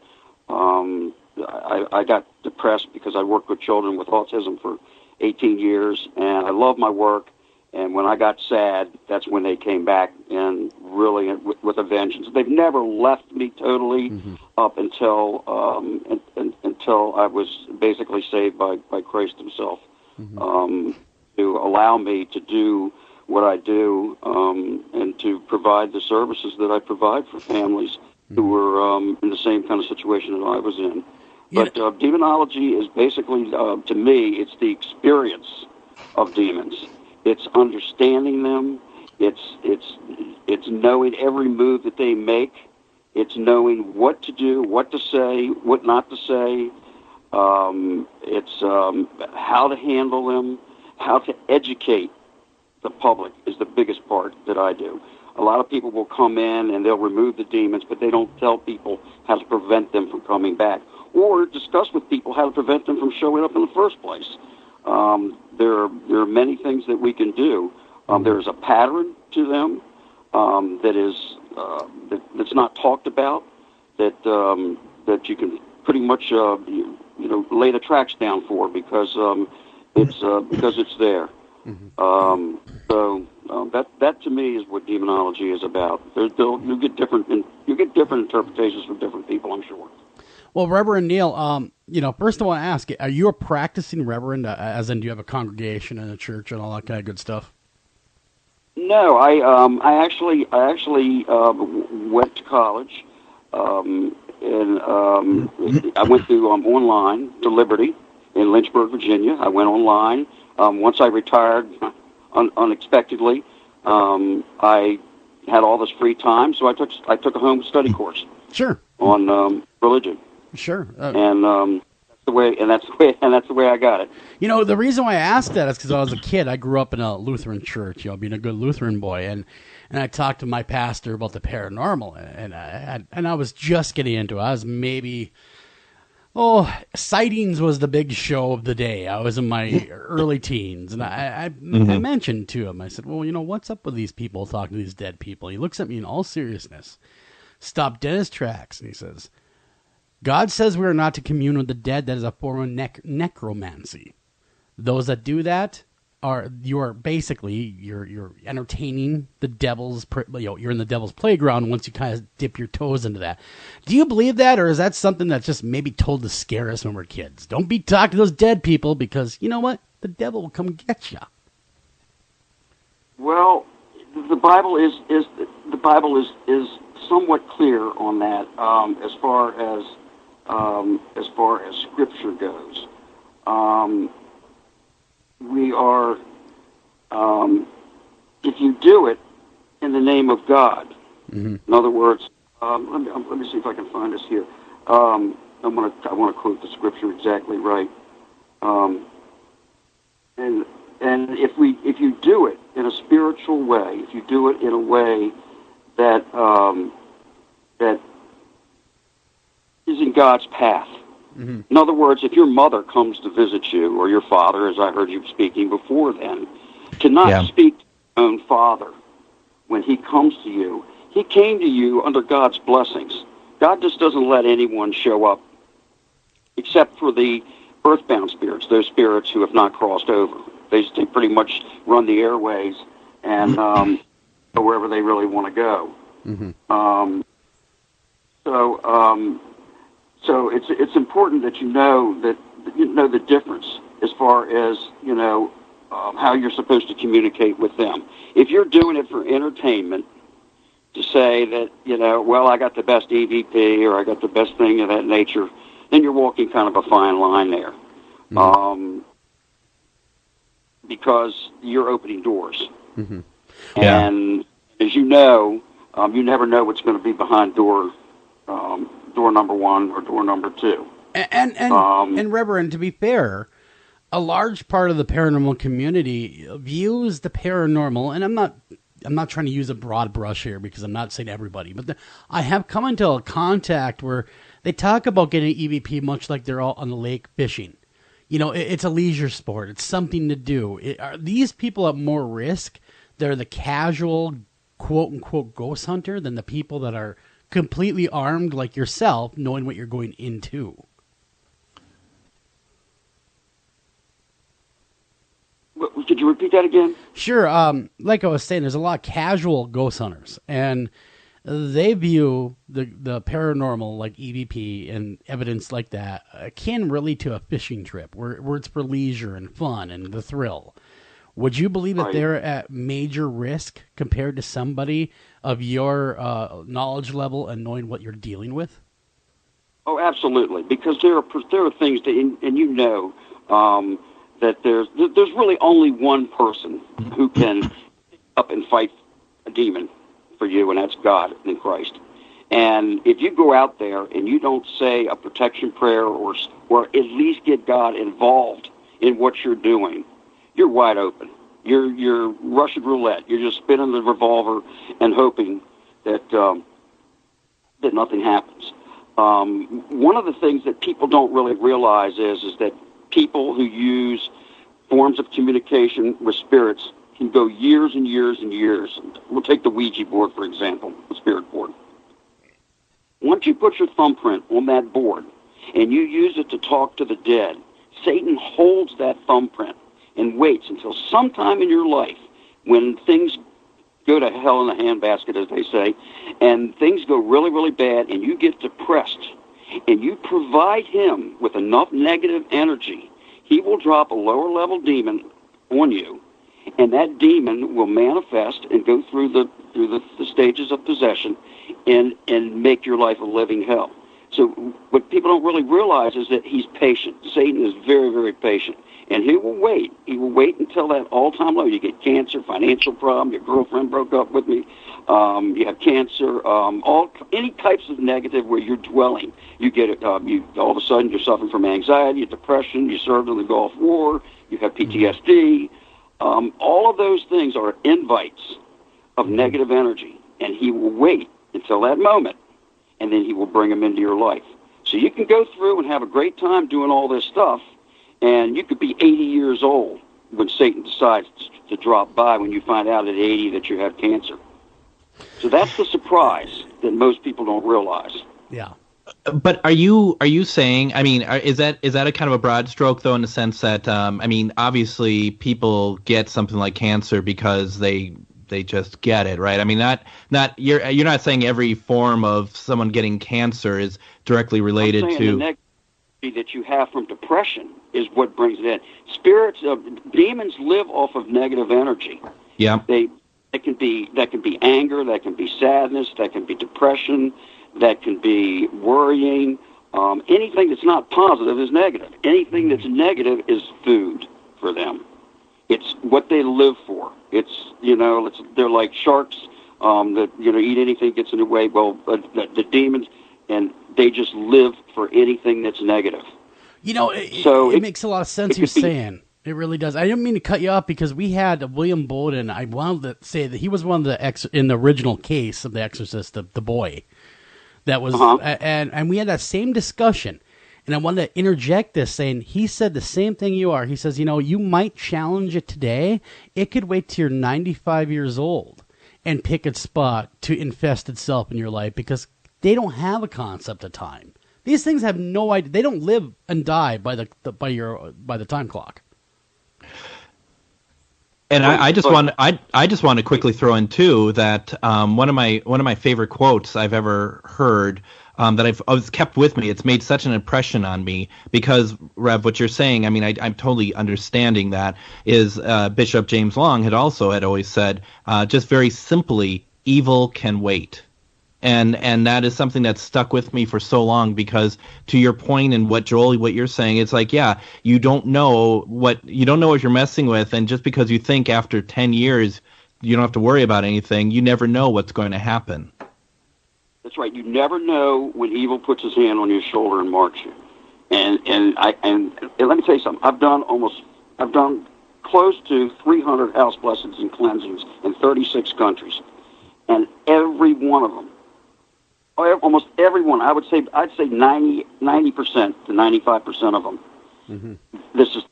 I got depressed because I worked with children with autism for 18 years, and I love my work. And when I got sad, that's when they came back, and really with a vengeance. They've never left me totally up until I was basically saved by Christ Himself, to allow me to do what I do, and to provide the services that I provide for families who were in the same kind of situation that I was in. But demonology is basically, to me, it's the experience of demons. It's understanding them. It's knowing every move that they make. It's knowing what to do, what to say, what not to say. It's how to handle them, how to educate the public is the biggest part that I do. A lot of people will come in and they'll remove the demons, but they don't tell people how to prevent them from coming back, or discuss with people how to prevent them from showing up in the first place. There are many things that we can do. There's a pattern to them that's not talked about, that you can pretty much lay the tracks down for, because it's there. So that to me is what demonology is about. You get different interpretations from different people, I'm sure. Well, Reverend Neal, first I want to ask, are you a practicing reverend? As in, do you have a congregation in a church and all that kind of good stuff? No, I actually went to college, and I went through online to Liberty in Lynchburg, Virginia. I went online. Once I retired unexpectedly, I had all this free time, so I took a home study course. Sure. On religion. Sure. And that's the way I got it. The reason why I asked that is because I was a kid. I grew up in a Lutheran church, being a good Lutheran boy, and I talked to my pastor about the paranormal, and I was just getting into it. I was maybe, sightings was the big show of the day. I was in my early teens, and I mentioned to him, I said, well, what's up with these people talking to these dead people? He looks at me in all seriousness, stopped dead in his tracks, and he says, God says we are not to commune with the dead. That is a form of necromancy. Those that do that you're entertaining the devil's, you're in the devil's playground once you kind of dip your toes into that. Do you believe that, or is that something that's just maybe told to scare us when we're kids? Don't be talking to those dead people, because you know what? The devil will come get you. Well, the Bible is somewhat clear on that, as far as Scripture goes. We are, if you do it in the name of God. In other words, let me see if I can find this here. I want to quote the Scripture exactly right. And if you do it in a spiritual way, if you do it in a way that is in God's path. In other words, if your mother comes to visit you, or your father, as I heard you speaking before then, to not speak to your own father when he comes to you. He came to you under God's blessings. God just doesn't let anyone show up, except for the earthbound spirits, those spirits who have not crossed over. They pretty much run the airways and go wherever they really want to go. So it's important that you know the difference as far as how you're supposed to communicate with them. If you're doing it for entertainment, to say that I got the best EVP or I got the best thing of that nature, then you're walking kind of a fine line there, because you're opening doors. And as you know, you never know what's going to be behind door number 1 or door number 2. And Reverend, to be fair, a large part of the paranormal community views the paranormal, and I'm not trying to use a broad brush here because I'm not saying everybody, but I have come into a contact where they talk about getting EVP much like they're all on the lake fishing. It's a leisure sport. It's something to do. Are these people at more risk? They're the casual, quote-unquote, ghost hunter than the people that are completely armed like yourself, knowing what you're going into. Could you repeat that again? Sure. Like I was saying, there's a lot of casual ghost hunters, and they view the paranormal, like EVP and evidence like that, akin really to a fishing trip, where it's for leisure and fun and the thrill. Would you believe that they're at major risk compared to somebody of your knowledge level and knowing what you're dealing with? Oh, absolutely. Because there are things that, that there's really only one person who can up and fight a demon for you, and that's God in Christ. And if you go out there and you don't say a protection prayer or at least get God involved in what you're doing, you're wide open. You're Russian roulette. You're just spinning the revolver and hoping that that nothing happens. One of the things that people don't really realize is that people who use forms of communication with spirits can go years and years and years. We'll take the Ouija board, for example, the spirit board. Once you put your thumbprint on that board and you use it to talk to the dead, Satan holds that thumbprint and waits until sometime in your life when things go to hell in a handbasket, as they say, and things go really, really bad and you get depressed and you provide him with enough negative energy, he will drop a lower level demon on you, and that demon will manifest and go through the stages of possession and make your life a living hell. So what people don't really realize is that he's patient. Satan is very, very patient. And he will wait. He will wait until that all-time low. You get cancer, financial problem, your girlfriend broke up with me, you have cancer, any types of negative where you're dwelling. You get it. All of a sudden you're suffering from anxiety, depression, you served in the Gulf War, you have PTSD. All of those things are invites of negative energy. And he will wait until that moment, and then he will bring them into your life. So you can go through and have a great time doing all this stuff, and you could be 80 years old when Satan decides to drop by when you find out at 80 that you have cancer. So that's the surprise that most people don't realize. Yeah. But are you saying, I mean, is that a kind of a broad stroke, though, in the sense that, I mean, obviously people get something like cancer because they just get it, right? I mean, you're not saying every form of someone getting cancer is directly related to the negativity that you have from depression is what brings it in. Spirits, demons live off of negative energy. Yeah. That can be anger, that can be sadness, that can be depression, that can be worrying. Anything that's not positive is negative. Anything that's negative is food for them. It's what they live for. They're like sharks that eat anything gets in their way. Well, the demons, and they just live for anything that's negative. It makes a lot of sense you're saying. It really does. I didn't mean to cut you off because we had William Bowden. I wanted to say that he was one of the in the original case of The Exorcist, the boy that was, and we had that same discussion. And I wanted to interject this, saying he said the same thing you are. He says, you might challenge it today. It could wait till you're 95 years old and pick its spot to infest itself in your life because they don't have a concept of time. These things have no idea. They don't live and die by the time clock. And I just want to quickly throw in too that one of my favorite quotes I've ever heard that I've always kept with me. It's made such an impression on me because, Rev, what you're saying, I mean, I'm totally understanding that, is Bishop James Long had always said, just very simply, evil can wait. And that is something that's stuck with me for so long because, to your point and what you're saying, it's like, yeah, you don't know what you're messing with, and just because you think after 10 years you don't have to worry about anything, you never know what's going to happen. That's right. You never know when evil puts his hand on your shoulder and marks you. And let me tell you something. I've done close to 300 house blessings and cleansings in 36 countries, and every one of them, almost everyone, I'd say 90% to 95% of them, this is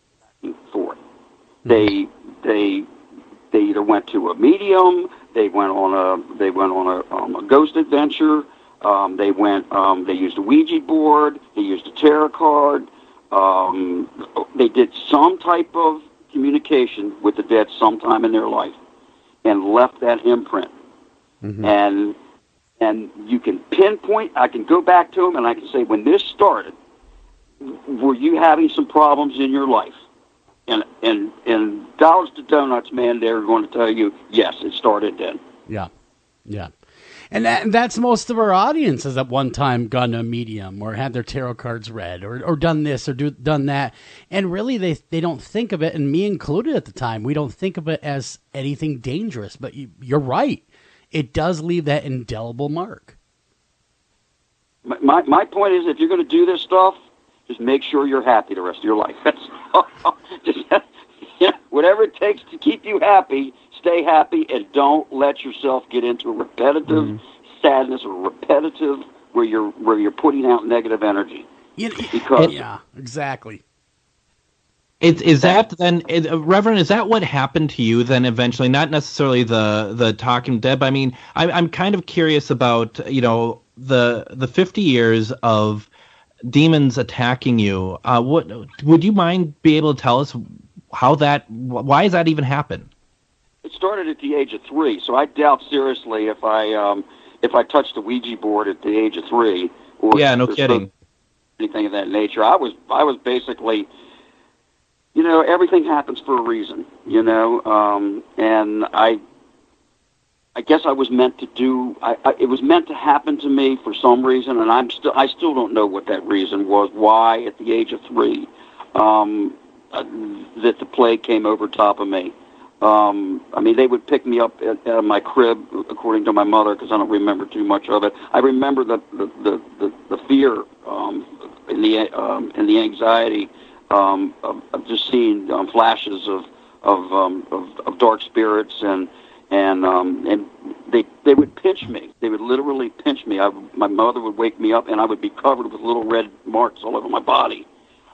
for it. They either went to a medium, they went on a ghost adventure, they used a Ouija board, they used a tarot card, they did some type of communication with the dead sometime in their life and left that imprint. And you can pinpoint, I can go back to them and I can say, when this started, were you having some problems in your life? And dollars to donuts, man, they're going to tell you, yes, it started then. Yeah. And that's most of our audience has at one time gone to a medium or had their tarot cards read or done this or done that. And really, they don't think of it, and me included at the time, we don't think of it as anything dangerous. But you're right. It does leave that indelible mark. My point is, if you're going to do this stuff, just make sure you're happy the rest of your life. That's just whatever it takes to keep you happy. Stay happy, and don't let yourself get into a repetitive sadness or repetitive where you're putting out negative energy. Yeah, exactly. Is that then, Reverend? Is that what happened to you then eventually? Not necessarily the talking dead, but I mean, I'm kind of curious about the 50 years of demons attacking you. What would you mind be able to tell us why does that even happen? It started at the age of 3, so I doubt seriously if I touched the Ouija board at the age of 3. No kidding. Anything of that nature. I was basically, everything happens for a reason, and I guess I was meant to do. It was meant to happen to me for some reason, and I still don't know what that reason was. Why at the age of 3, that the plague came over top of me. They would pick me up out of my crib, according to my mother, because I don't remember too much of it. I remember the fear and the anxiety of just seeing flashes of dark spirits, and they would pinch me. They would literally pinch me. My mother would wake me up, and I would be covered with little red marks all over my body.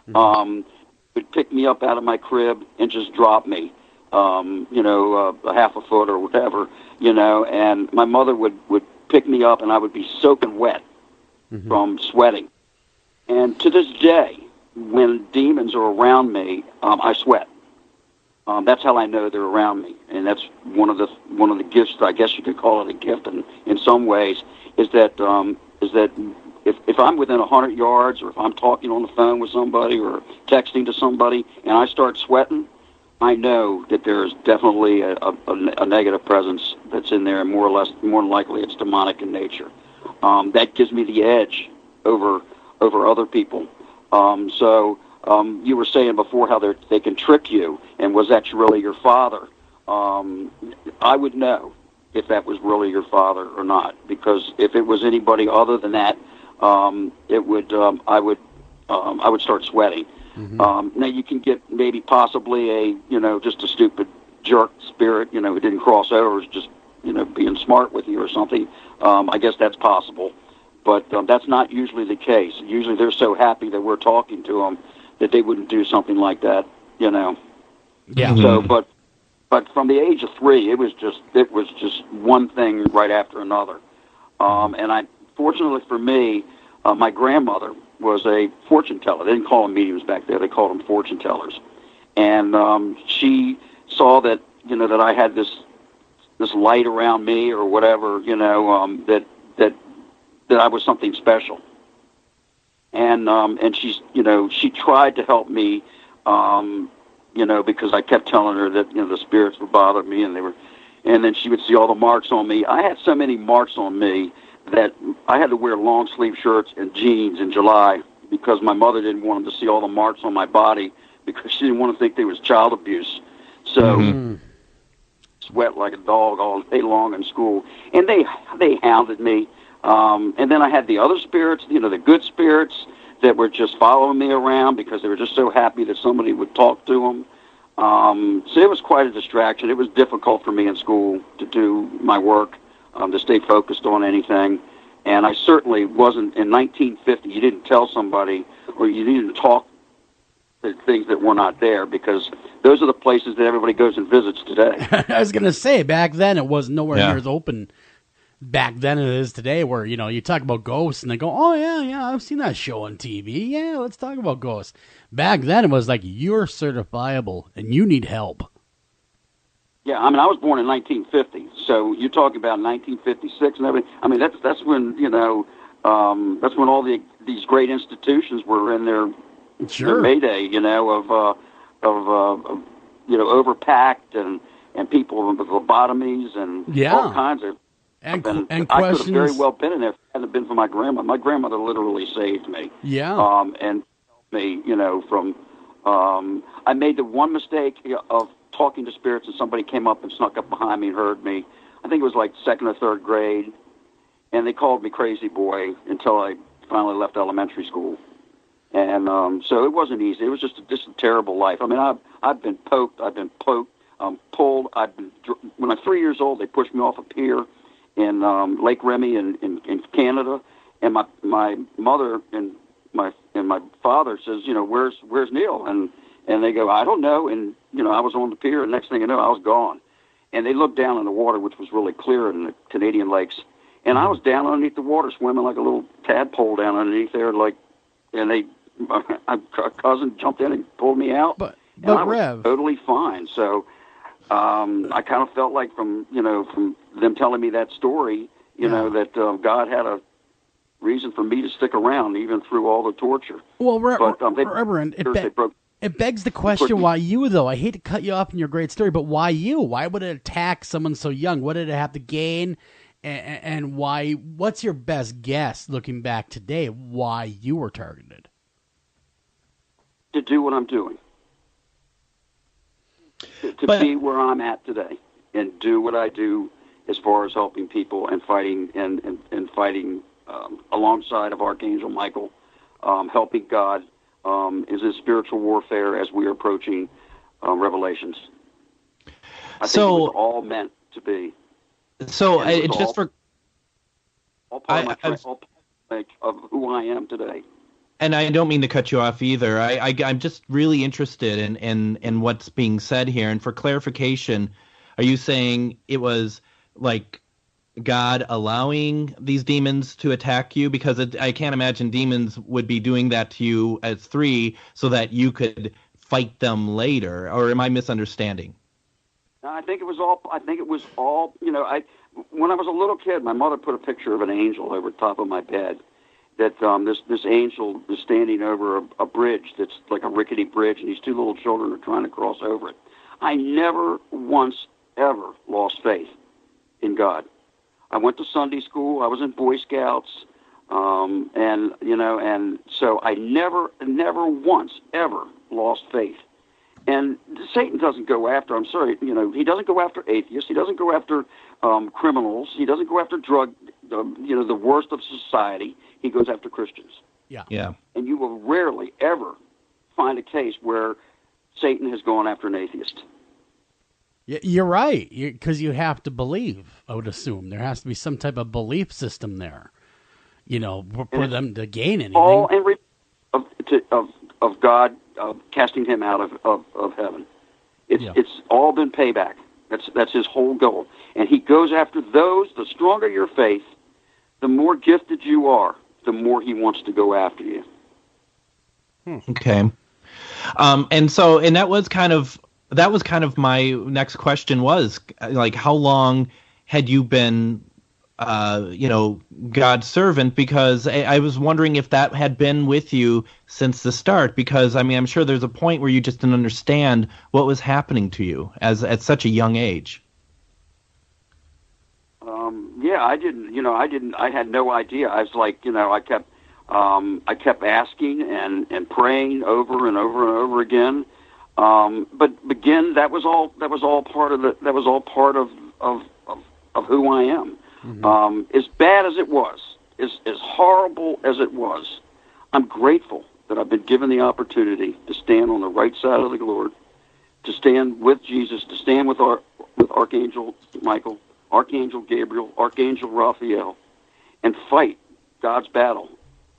Would pick me up out of my crib and just drop me. A half a foot or whatever, and my mother would pick me up, and I would be soaking wet from sweating. And to this day, when demons are around me, I sweat. That's how I know they're around me, and that's one of the gifts. I guess you could call it a gift, in some ways, is that if I'm within 100 yards, or if I'm talking on the phone with somebody or texting to somebody, and I start sweating, I know that there's definitely a negative presence that's in there, and more than likely it's demonic in nature. That gives me the edge over other people. So you were saying before how they can trick you, and was that really your father? I would know if that was really your father or not, because if it was anybody other than that, I would start sweating. Now you can get maybe possibly just a stupid jerk spirit, who didn't cross over, is just, being smart with you or something. I guess that's possible, but that's not usually the case. Usually they're so happy that we're talking to them that they wouldn't do something like that, Yeah. So, but from the age of 3, it was just one thing right after another. And fortunately for me, my grandmother was a fortune teller. They didn't call them mediums back there; they called them fortune tellers. And she saw that that I had this light around me or whatever, that I was something special. And she tried to help me, because I kept telling her that the spirits were bothering me, and then she would see all the marks on me. I had so many marks on me that I had to wear long sleeve shirts and jeans in July, because my mother didn't want them to see all the marks on my body, because she didn't want to think there was child abuse. So sweat like a dog all day long in school, and they hounded me. And then I had the other spirits, the good spirits that were just following me around because they were just so happy that somebody would talk to them. So it was quite a distraction. It was difficult for me in school to do my work, to stay focused on anything. And I certainly wasn't, in 1950, you didn't tell somebody, or you didn't talk to things that were not there, because those are the places that everybody goes and visits today. I was going to say, back then it was nowhere near as open back then it is today, where, you talk about ghosts and they go, oh, yeah, I've seen that show on TV. Yeah, let's talk about ghosts. Back then it was like, you're certifiable and you need help. Yeah, I was born in 1950, so you're talking about 1956 and everything. That's when, that's when all these great institutions were in their mayday, of overpacked and people with lobotomies and all kinds of. And I could have very well been in there if it hadn't been for my grandma. My grandmother literally saved me. Yeah. And helped me, from. I made the one mistake of talking to spirits, and somebody came up and snuck up behind me and heard me. I think it was like 2nd or 3rd grade, and they called me crazy boy until I finally left elementary school. And so it wasn't easy. It was just a terrible life. I mean, I've been poked, pulled. When I'm 3 years old, they pushed me off a pier in Lake Remy in Canada, and my mother and my father says, where's Neal? And they go, I don't know. And I was on the pier, and next thing you know, I was gone. And they looked down in the water, which was really clear in the Canadian lakes, and I was down underneath the water, swimming like a little tadpole down underneath there, a cousin jumped in and pulled me out, but I Rev, was totally fine. So I kind of felt like from them telling me that story, that God had a reason for me to stick around even through all the torture. Well, Reverend, it begs the question, why you, though? I hate to cut you off in your great story, but why you? Why would it attack someone so young? What did it have to gain? And why? What's your best guess, looking back today, why you were targeted? To do what I'm doing. To be where I'm at today and do what I do as far as helping people and fighting and fighting alongside of Archangel Michael, helping God is a spiritual warfare as we are approaching Revelations. I think it was all meant to be. So all part of who I am today. And I don't mean to cut you off either. I'm just really interested in what's being said here. And for clarification, are you saying it was like God allowing these demons to attack you? Because I can't imagine demons would be doing that to you at 3 so that you could fight them later. Or am I misunderstanding? I think it was all. When I was a little kid, my mother put a picture of an angel over the top of my bed. That this angel is standing over a bridge that's like a rickety bridge, and these 2 little children are trying to cross over it. I never once ever lost faith in God. I went to Sunday school. I was in Boy Scouts, and so I never once ever lost faith. And Satan doesn't go after. I'm sorry, he doesn't go after atheists. He doesn't go after criminals. He doesn't go after the worst of society. He goes after Christians. Yeah. And you will rarely ever find a case where Satan has gone after an atheist. You're right, because you have to believe. I would assume there has to be some type of belief system there, for them to gain anything. All in of God casting him out of heaven. It's all been payback. That's his whole goal. And he goes after those. The stronger your faith, the more gifted you are, the more he wants to go after you. Okay. And that was kind of my next question was, like, how long had you been, God's servant? Because I was wondering if that had been with you since the start, because, I mean, I'm sure there's a point where you just didn't understand what was happening to you at such a young age. I had no idea. I was like, I kept asking and praying over and over and over again. But again, that was all part of who I am. Mm-hmm. As bad as it was, as horrible as it was, I'm grateful that I've been given the opportunity to stand on the right side of the Lord, to stand with Jesus, to stand with Archangel Michael, Archangel Gabriel, Archangel Raphael, and fight God's battle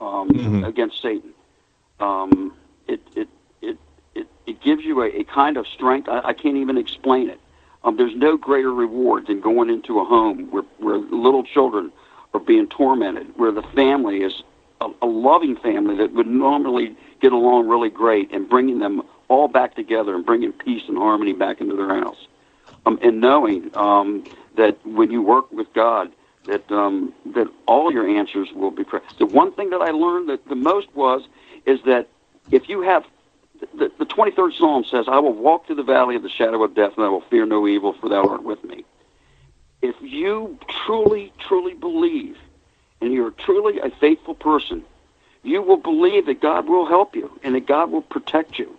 against Satan. It gives you a kind of strength. I can't even explain it. There's no greater reward than going into a home where little children are being tormented, where the family is a loving family that would normally get along really great, and bringing them all back together and bringing peace and harmony back into their house. And knowing that when you work with God, that all your answers will be present. The one thing that I learned that the most is that if you have the 23rd Psalm says, I will walk through the valley of the shadow of death, and I will fear no evil, for thou art with me. If you truly, truly believe, and you're truly a faithful person, you will believe that God will help you and that God will protect you.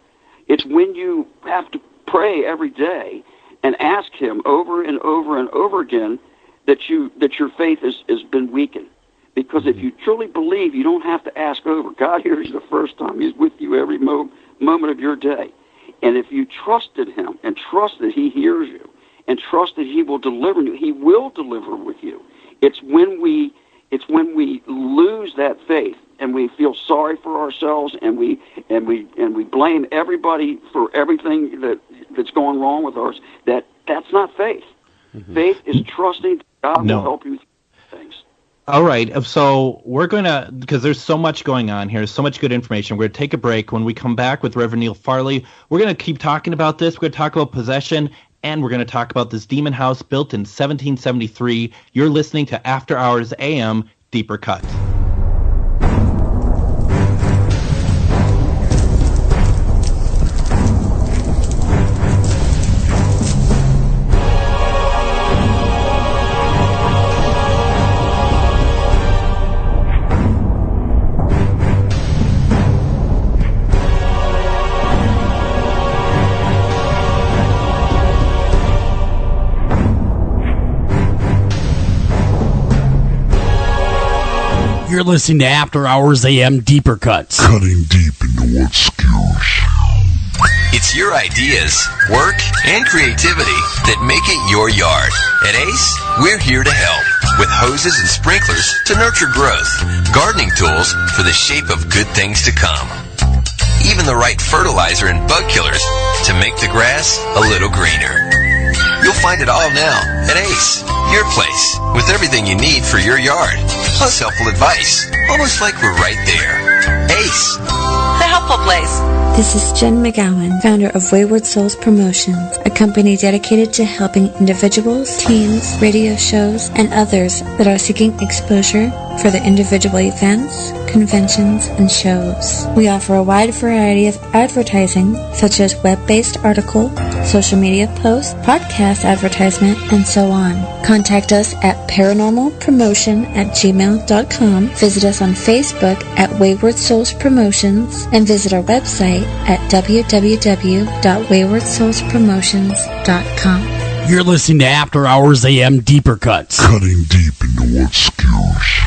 It's when you have to pray every day and ask him over and over and over again that your faith has been weakened. Because if you truly believe, you don't have to ask over. God hears you the first time. He's with you every moment of your day. And if you trusted him and trust that he hears you and trust that he will deliver you, he will deliver with you. It's when we lose that faith and we feel sorry for ourselves and we blame everybody for everything that's going wrong with us, that's not faith. Mm-hmm. Faith is trusting God will help you with things. All right, so we're going to, because there's so much going on here, so much good information, we're going to take a break. When we come back with Rev Neal Farley, we're going to keep talking about this. We're going to talk about possession, and we're going to talk about this demon house built in 1773. You're listening to After Hours AM Deeper Cut. You're listening to After Hours AM Deeper Cuts. Cutting deep into what skews you. It's your ideas, work, and creativity that make it your yard. At ACE, we're here to help with hoses and sprinklers to nurture growth, gardening tools for the shape of good things to come, even the right fertilizer and bug killers to make the grass a little greener. You'll find it all now at ACE, your place, with everything you need for your yard, plus helpful advice, almost like we're right there. ACE, the helpful place. This is Jen McGowan, founder of Wayward Souls Promotions, a company dedicated to helping individuals, teams, radio shows, and others that are seeking exposure for their individual events, conventions, and shows. We offer a wide variety of advertising, such as web-based article, social media posts, podcast advertisement, and so on. Contact us at paranormalpromotion@gmail.com, visit us on Facebook at Wayward Souls Promotions, and visit our website at www.waywardsoulspromotions.com. You're listening to After Hours AM Deeper Cuts. Cutting deep into what skews you.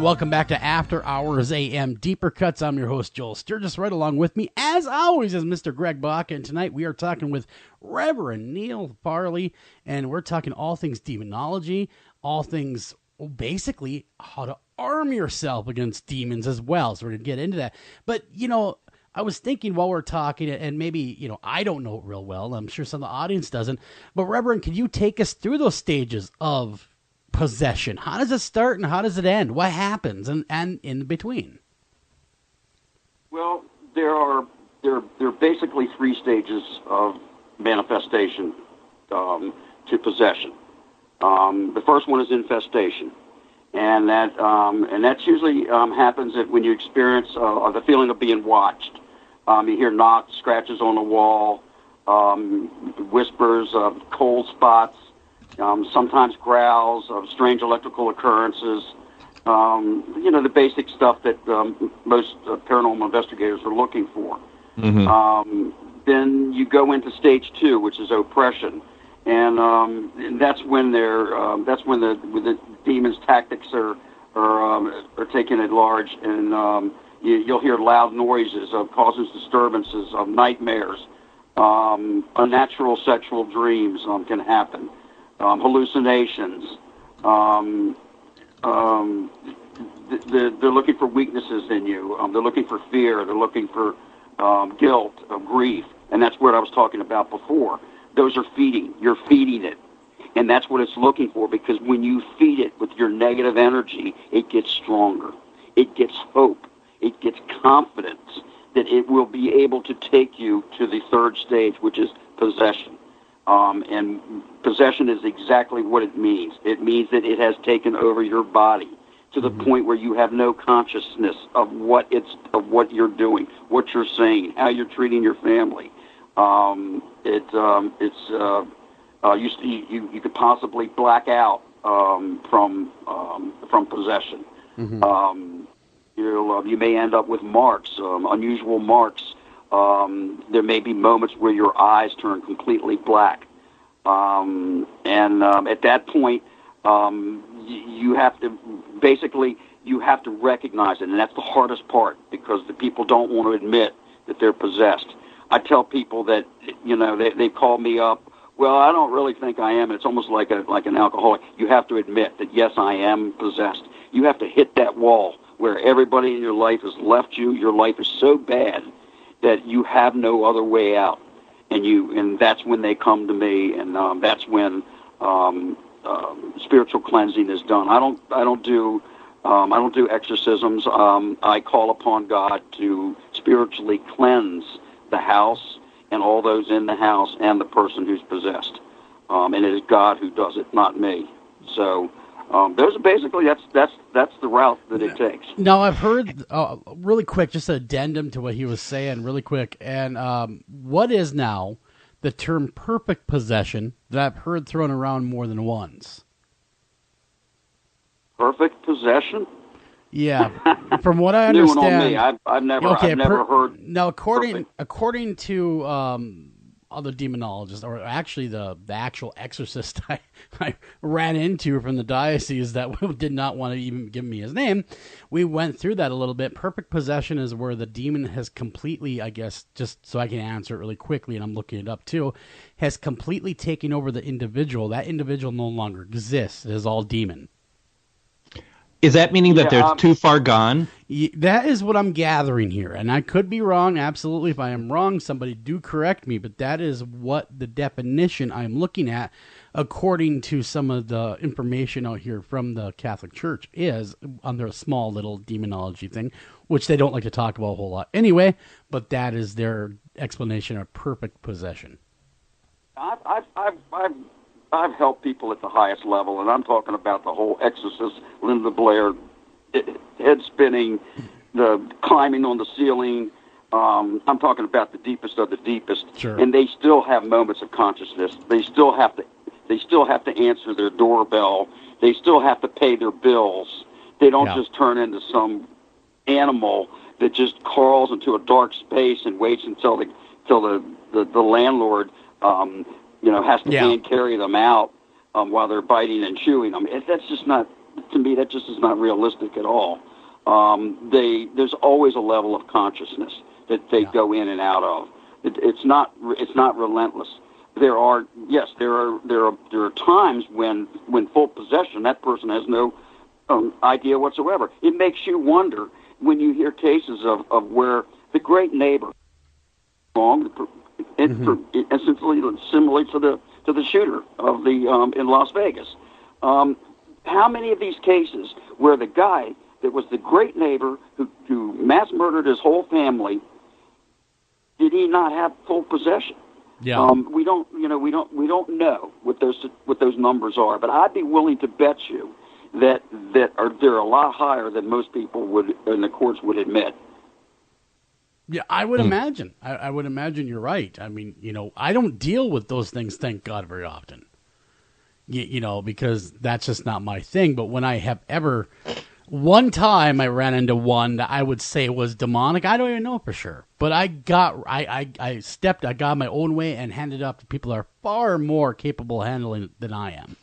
Welcome back to After Hours AM Deeper Cuts. I'm your host, Joel Sturgis. Right along with me, as always, is Mr. Greg Bakun. And tonight we are talking with Reverend Neal Farley, and we're talking all things demonology, all things, basically, how to arm yourself against demons as well. So we're going to get into that. But, I was thinking while we're talking, and maybe, I don't know it real well. I'm sure some of the audience doesn't. But, Reverend, can you take us through those stages of possession? How does it start and how does it end? What happens and in between? Well, there are basically three stages of manifestation to possession. The first one is infestation, and that usually happens when you experience the feeling of being watched. You hear knocks, scratches on the wall, whispers of cold spots. Sometimes growls of strange electrical occurrences, the basic stuff that most paranormal investigators are looking for. Mm-hmm. Then you go into stage 2, which is oppression, and that's when the demons' tactics are taken at large, and you'll hear loud noises of causes disturbances of nightmares, unnatural sexual dreams can happen. Hallucinations. They're looking for weaknesses in you. They're looking for fear. They're looking for guilt, grief, and that's what I was talking about before. Those are feeding. You're feeding it, and that's what it's looking for. Because when you feed it with your negative energy, it gets stronger. It gets hope. It gets confidence that it will be able to take you to the third stage, which is possession. And possession is exactly what it means. It means that it has taken over your body to the point where you have no consciousness of what you're doing, what you're saying, how you're treating your family. You could possibly black out from possession. You may end up with marks, unusual marks. There may be moments where your eyes turn completely black, and at that point, you have to recognize it, and that's the hardest part, because the people don't want to admit that they're possessed. I tell people that, they call me up. Well, I don't really think I am. It's almost like an alcoholic. You have to admit that, yes, I am possessed. You have to hit that wall where everybody in your life has left you. Your life is so bad that you have no other way out, and that's when they come to me, and that's when spiritual cleansing is done. I don't do exorcisms. I call upon God to spiritually cleanse the house and all those in the house and the person who's possessed. And it is God who does it, not me. So those are basically that's the route that it takes. Now I've heard really quick, just an addendum to what he was saying, really quick. And what is now the term perfect possession that I've heard thrown around more than once? Perfect possession? Yeah, from what I understand. On me. I've never heard. Now, according to other demonologists, or actually the actual exorcist I ran into from the diocese that did not want to even give me his name, we went through that a little bit. Perfect possession is where the demon has completely, I guess, just so I can answer it really quickly, and I'm looking it up too, has completely taken over the individual. That individual no longer exists. It is all demon. Is that meaning that they're too far gone? That is what I'm gathering here, and I could be wrong. Absolutely, if I am wrong, somebody do correct me, but that is what the definition I'm looking at, according to some of the information out here from the Catholic Church, is on their small little demonology thing, which they don't like to talk about a whole lot anyway, but that is their explanation of perfect possession. I've helped people at the highest level, and I'm talking about the whole exorcist, Linda Blair, head spinning, the climbing on the ceiling. I'm talking about the deepest of the deepest. Sure. And they still have moments of consciousness. They still have to answer their doorbell. They still have to pay their bills. They don't just turn into some animal that just crawls into a dark space and waits until the landlord has to hand carry them out while they're biting and chewing. I mean, that's just not, to me, that just is not realistic at all. There's always a level of consciousness that they go in and out of. It's not relentless. There are times when full possession, that person has no idea whatsoever. It makes you wonder when you hear cases of where the great neighbor essentially similar to the shooter of the in Las Vegas. How many of these cases where the guy that was the great neighbor who mass murdered his whole family, did he not have full possession? Yeah. We don't know what those numbers are, but I'd be willing to bet you that they're a lot higher than most people would in the courts would admit. Yeah, I would imagine. I would imagine you're right. I mean, I don't deal with those things, thank God, very often. Because that's just not my thing. But when I have ever, one time I ran into one that I would say was demonic. I don't even know for sure. But I got my own way and handed it up to people that are far more capable of handling it than I am.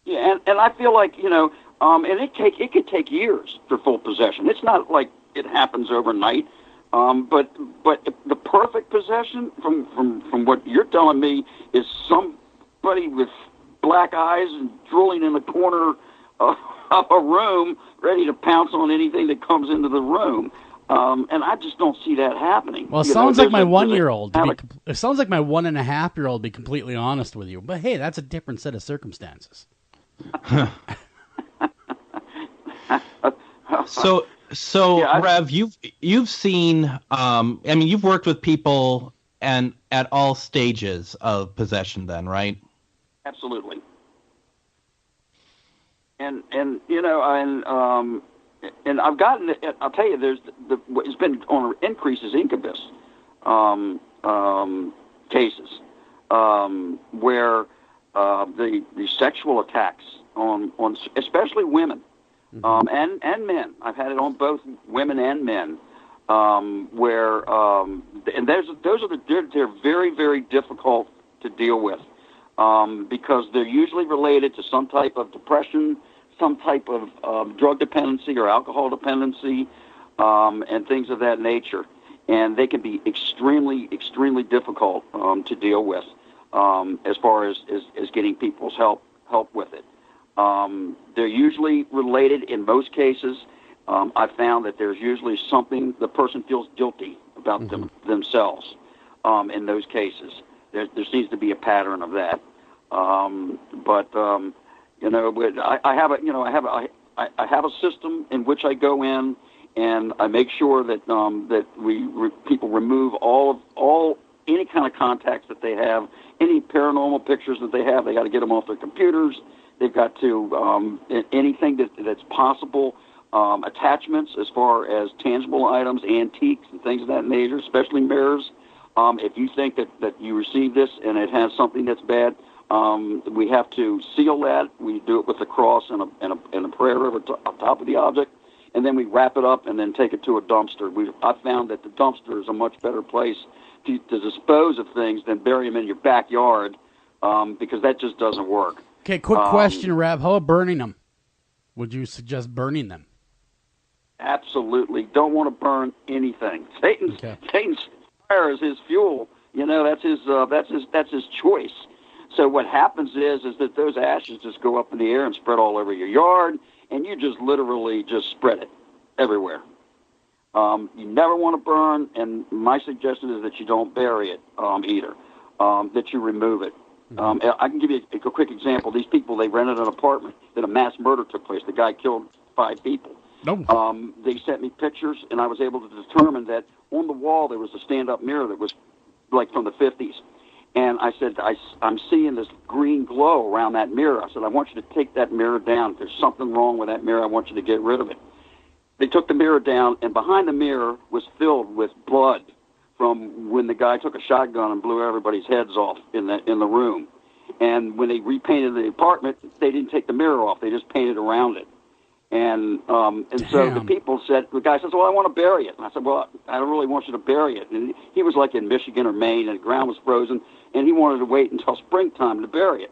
Yeah, and I feel like, and it could take years for full possession. It's not like it happens overnight, but the perfect possession, from what you're telling me, is somebody with black eyes and drooling in the corner of a room, ready to pounce on anything that comes into the room. And I just don't see that happening. Well, it sounds like my 1-year-old. It sounds like my 1.5-year-old. To be completely honest with you, but hey, that's a different set of circumstances. So yeah, Rev, you've seen, you've worked with people and at all stages of possession then, right? Absolutely. And I've gotten, I'll tell you, it's been on an increase is incubus cases where the sexual attacks on especially women and men. I've had it on both women and men. Where and they're very, very difficult to deal with because they're usually related to some type of depression, some type of drug dependency or alcohol dependency, and things of that nature. And they can be extremely, extremely difficult to deal with as far as getting people's help with it. They're usually related in most cases. I found that there's usually something the person feels guilty about themselves in those cases. There seems to be a pattern of that. But I have a system in which I go in and I make sure that people remove any kind of contacts that they have, any paranormal pictures that they have. They got to get them off their computers. They've got to anything that's possible. Attachments as far as tangible items, antiques, and things of that nature, especially mirrors. If you think that you receive this and it has something that's bad, we have to seal that. We do it with a cross and a prayer over top of the object, and then we wrap it up and then take it to a dumpster. I found that the dumpster is a much better place to dispose of things than bury them in your backyard because that just doesn't work. Okay, quick question, Rev. How about burning them? Would you suggest burning them? Absolutely. Don't want to burn anything. Satan's fire is his fuel. That's his choice. So what happens is that those ashes just go up in the air and spread all over your yard, and you just literally just spread it everywhere. You never want to burn, and my suggestion is that you don't bury it either, that you remove it. I can give you a quick example. These people, they rented an apartment, then a mass murder took place. The guy killed 5 people. They sent me pictures, and I was able to determine that on the wall there was a stand-up mirror that was like from the 50s. And I said, I'm seeing this green glow around that mirror. I said, I want you to take that mirror down. If there's something wrong with that mirror, I want you to get rid of it. They took the mirror down, and behind the mirror was filled with blood from when the guy took a shotgun and blew everybody's heads off in the room. And when they repainted the apartment, they didn't take the mirror off. They just painted around it. And so the people said, the guy says, well, I want to bury it. And I said, well, I don't really want you to bury it. And he was like in Michigan or Maine, and the ground was frozen, and he wanted to wait until springtime to bury it.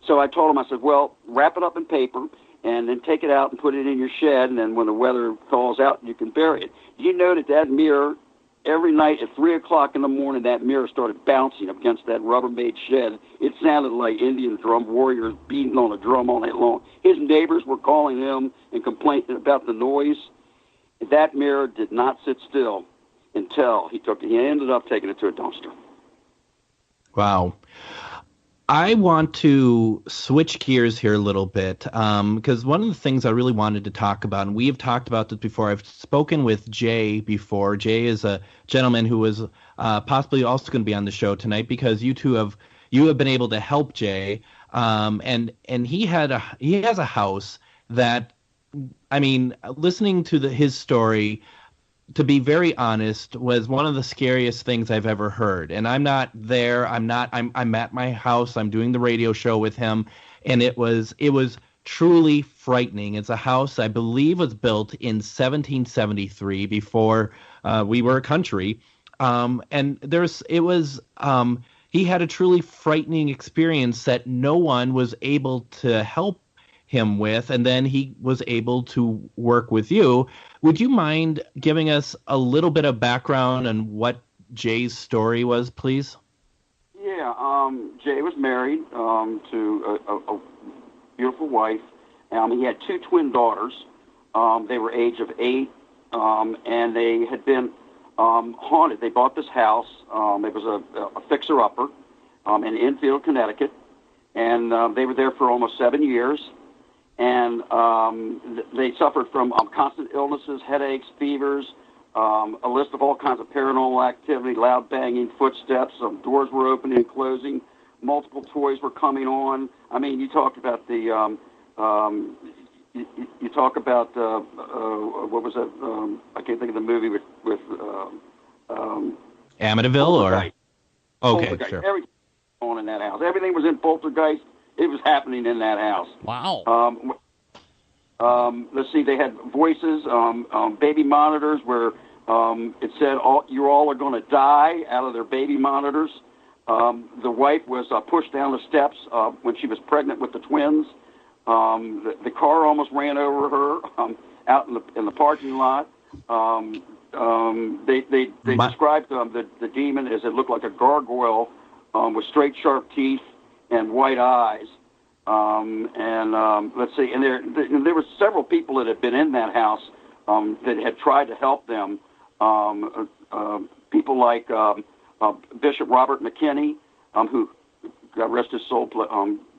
So I told him, I said, well, wrap it up in paper, and then take it out and put it in your shed, and then when the weather thaws out, you can bury it. Do you know that mirror, every night at 3 o'clock in the morning, that mirror started bouncing against that Rubbermaid shed. It sounded like Indian drum warriors beating on a drum all night long. His neighbors were calling him and complaining about the noise. That mirror did not sit still until he ended up taking it to a dumpster. Wow. I want to switch gears here a little bit because one of the things I really wanted to talk about, and we have talked about this before. I've spoken with Jay before. Jay is a gentleman who was possibly also going to be on the show tonight because you have been able to help Jay, and he has a house that, I mean, listening to his story, to be very honest, was one of the scariest things I've ever heard. And I'm not there. I'm at my house. I'm doing the radio show with him, and it was truly frightening. It's a house I believe was built in 1773 before we were a country. And he had a truly frightening experience that no one was able to help him with, and then he was able to work with you. Would you mind giving us a little bit of background on what Jay's story was, please? Yeah, Jay was married to a beautiful wife. He had 2 twin daughters. They were age of 8, and they had been haunted. They bought this house. It was a fixer-upper in Enfield, Connecticut, and they were there for almost 7 years. And they suffered from constant illnesses, headaches, fevers, a list of all kinds of paranormal activity, loud banging, footsteps, doors were opening and closing, multiple toys were coming on. I mean, you talked about the, you talk about, what was that, I can't think of the movie with Amityville or? Okay, Poltergeist. sure. Everything was on in that house. Everything was in Poltergeist. It was happening in that house. Wow. Let's see, they had voices, baby monitors where it said, you all are going to die out of their baby monitors. The wife was pushed down the steps when she was pregnant with the twins. The car almost ran over her out in the parking lot. They described the demon as it looked like a gargoyle with straight, sharp teeth and white eyes. Let's see, and there were several people that had been in that house that had tried to help them. People like Bishop Robert McKinney, who, God rest his soul,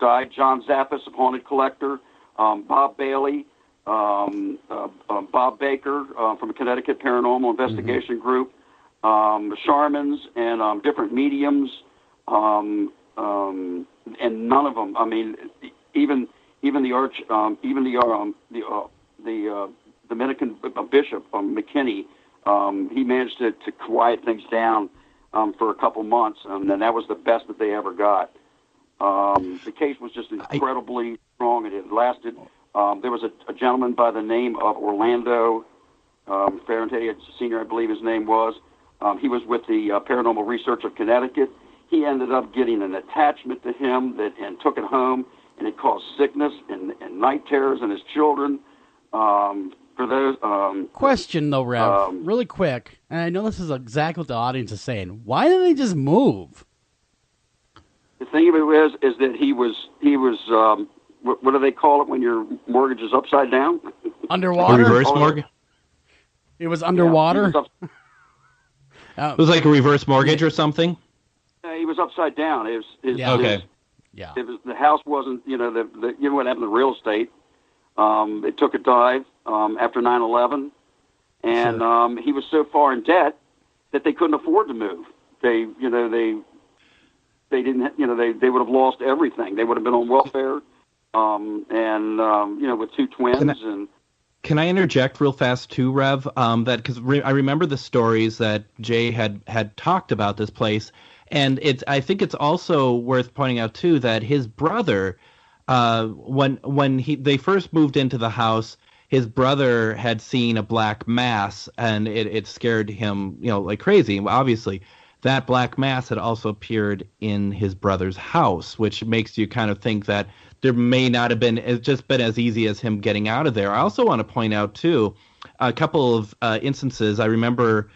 died. John Zappis, a haunted collector. Bob Bailey, Bob Baker from a Connecticut Paranormal Investigation Group. Sharmans and different mediums. And none of them. I mean, even the Dominican Bishop McKinney, he managed to quiet things down for a couple months, and that was the best that they ever got. The case was just incredibly strong, and it lasted. There was a gentleman by the name of Orlando Ferrante, Senior, I believe his name was. He was with the Paranormal Research of Connecticut. He ended up getting an attachment to him and took it home, and it caused sickness and night terrors in his children. For those question though, Rev, really quick, and I know this is exactly what the audience is saying. Why didn't they just move? The thing of it is that he was what do they call it when your mortgage is upside down? Underwater. A reverse mortgage. It was underwater. Yeah, it was like a reverse mortgage or something. He was upside down. It was okay. It was, the house wasn't, you know what happened to real estate. It took a dive after 9/11, and Sure. He was so far in debt that they couldn't afford to move. They didn't, they would have lost everything. They would have been on welfare, with two twins. Can I interject real fast too, Rev? Because I remember the stories that Jay had talked about this place. And I think it's also worth pointing out too that his brother, when they first moved into the house, his brother had seen a black mass, and it scared him, like crazy. Obviously, that black mass had also appeared in his brother's house, which makes you kind of think that there may not have been as easy as him getting out of there. I also want to point out too a couple of instances. I remember.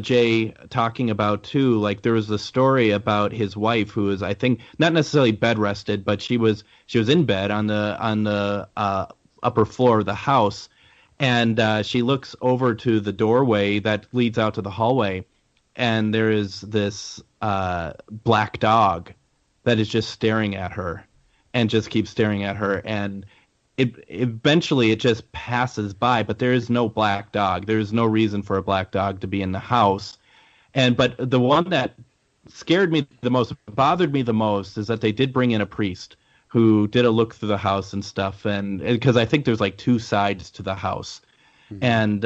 Jay talking about too, like there was a story about his wife who was, I think, not necessarily bed rested, but she was in bed on the upper floor of the house, and she looks over to the doorway that leads out to the hallway, and there is this black dog that is just staring at her, and just keeps staring at her, and eventually it just passes by, but there is no black dog. There is no reason for a black dog to be in the house. But the one that scared me the most, bothered me the most, is that they did bring in a priest who did a look through the house and stuff, and because I think there's like two sides to the house. Mm-hmm. And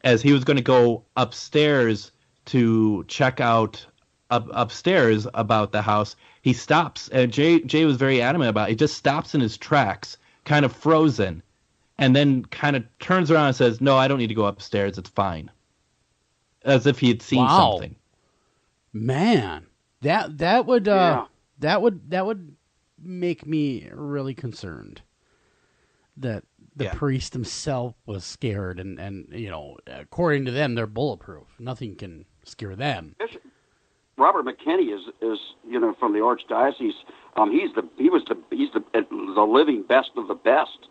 as he was going to go upstairs to check out upstairs about the house, he stops, and Jay was very adamant about it. He just stops in his tracks, kind of frozen, and then kind of turns around and says, "No, I don't need to go upstairs. It's fine." As if he had seen something. Man, that would make me really concerned. That the priest himself was scared, and according to them, they're bulletproof. Nothing can scare them. Robert McKinney is from the Archdiocese. He's the living best of the best.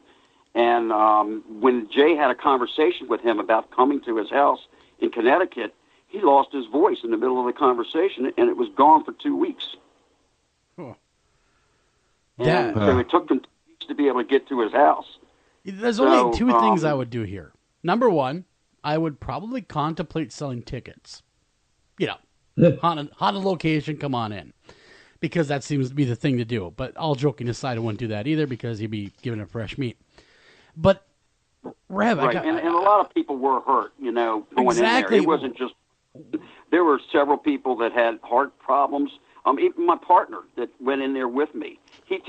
And when Jay had a conversation with him about coming to his house in Connecticut, he lost his voice in the middle of the conversation, and it was gone for 2 weeks. Huh. And so it took them 2 weeks to be able to get to his house. There's only two things I would do here. Number one, I would probably contemplate selling tickets. Haunted location, come on in. Because that seems to be the thing to do. But all joking aside, I wouldn't do that either because you'd be giving it fresh meat. But, Rev, right. And a lot of people were hurt, going exactly. in there. It wasn't just... There were several people that had heart problems. Even my partner that went in there with me, he's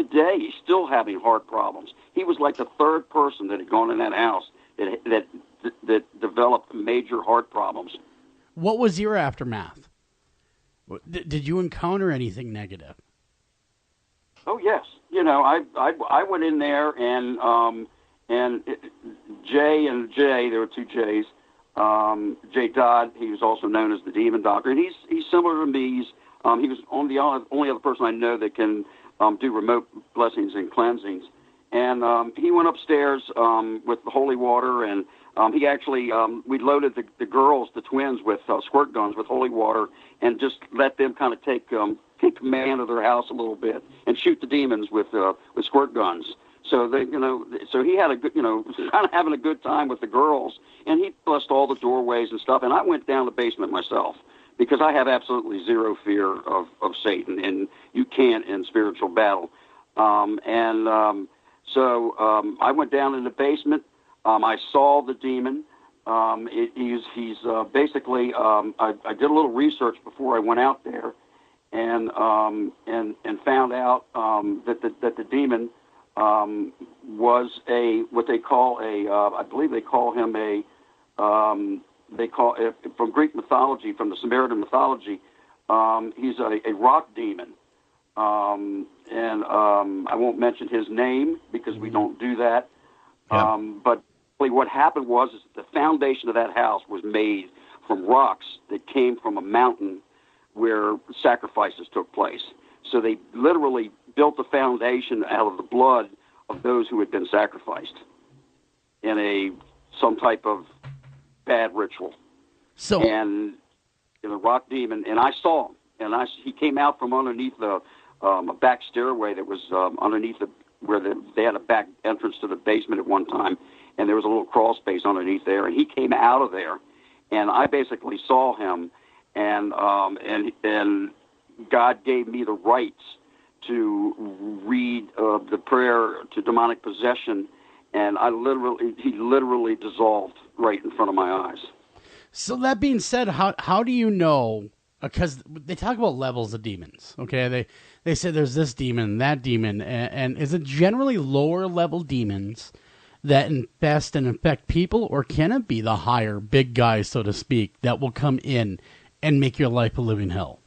still having heart problems. He was like the third person that had gone in that house that developed major heart problems. What was your aftermath? Did you encounter anything negative? Oh yes, I went in there and Jay, there were two Jays. Jay Dodd, he was also known as the Demon Doctor, and he's similar to me. He was the only other person I know that can do remote blessings and cleansings. And he went upstairs with the holy water, and he actually, we loaded the girls, the twins, with squirt guns with holy water, and just let them kind of take command of their house a little bit and shoot the demons with squirt guns. So they, so he had a good, kind of having a good time with the girls, and he blessed all the doorways and stuff. And I went down the basement myself because I have absolutely zero fear of Satan, and you can't in spiritual battle. So I went down in the basement. I saw the demon. He's basically. I did a little research before I went out there, and found out that the demon was what they call I believe they call him from Greek mythology, from the Samaritan mythology. He's a rock demon. And I won't mention his name because we don't do that. Yeah. But what happened was the foundation of that house was made from rocks that came from a mountain where sacrifices took place. So they literally built the foundation out of the blood of those who had been sacrificed in some type of bad ritual. And the rock demon, and I saw him, and he came out from underneath a back stairway that was underneath where they had a back entrance to the basement at one time, and there was a little crawl space underneath there, and he came out of there, and I basically saw him, and God gave me the rights to read the prayer to demonic possession, and he literally dissolved right in front of my eyes. So that being said, how do you know? Because they talk about levels of demons, okay? They say there's this demon, that demon, and is it generally lower level demons that infest and infect people, or can it be the higher big guys, so to speak, that will come in and make your life a living hell?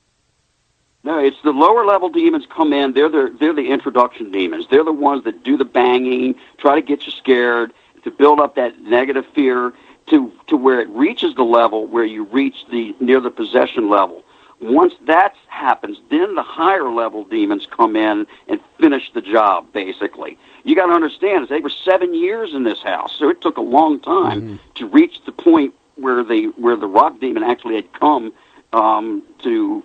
No, it's the lower level demons come in. They're the introduction demons. They're the ones that do the banging, try to get you scared, to build up that negative fear to where it reaches the level where you reach near the possession level. Once that happens, then the higher level demons come in and finish the job, basically. You got to understand, they were 7 years in this house, so it took a long time to reach the point where the rock demon actually had come to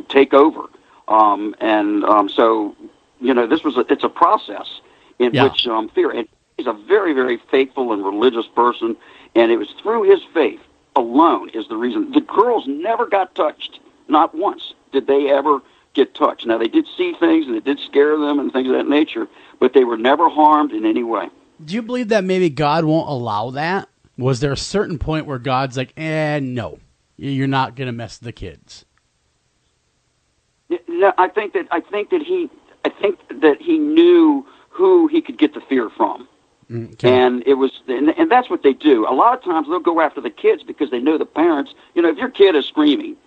take over. So it's a process in which fear. And he's a very, very faithful and religious person, and it was through his faith alone is the reason. The girls never got touched. Not once did they ever get touched. Now, they did see things, and it did scare them and things of that nature, but they were never harmed in any way. Do you believe that maybe God won't allow that? Was there a certain point where God's like, no, you're not going to mess with the kids? No, I think that he knew who he could get the fear from. Okay. And and that's what they do. A lot of times they'll go after the kids because they know the parents. If your kid is screaming,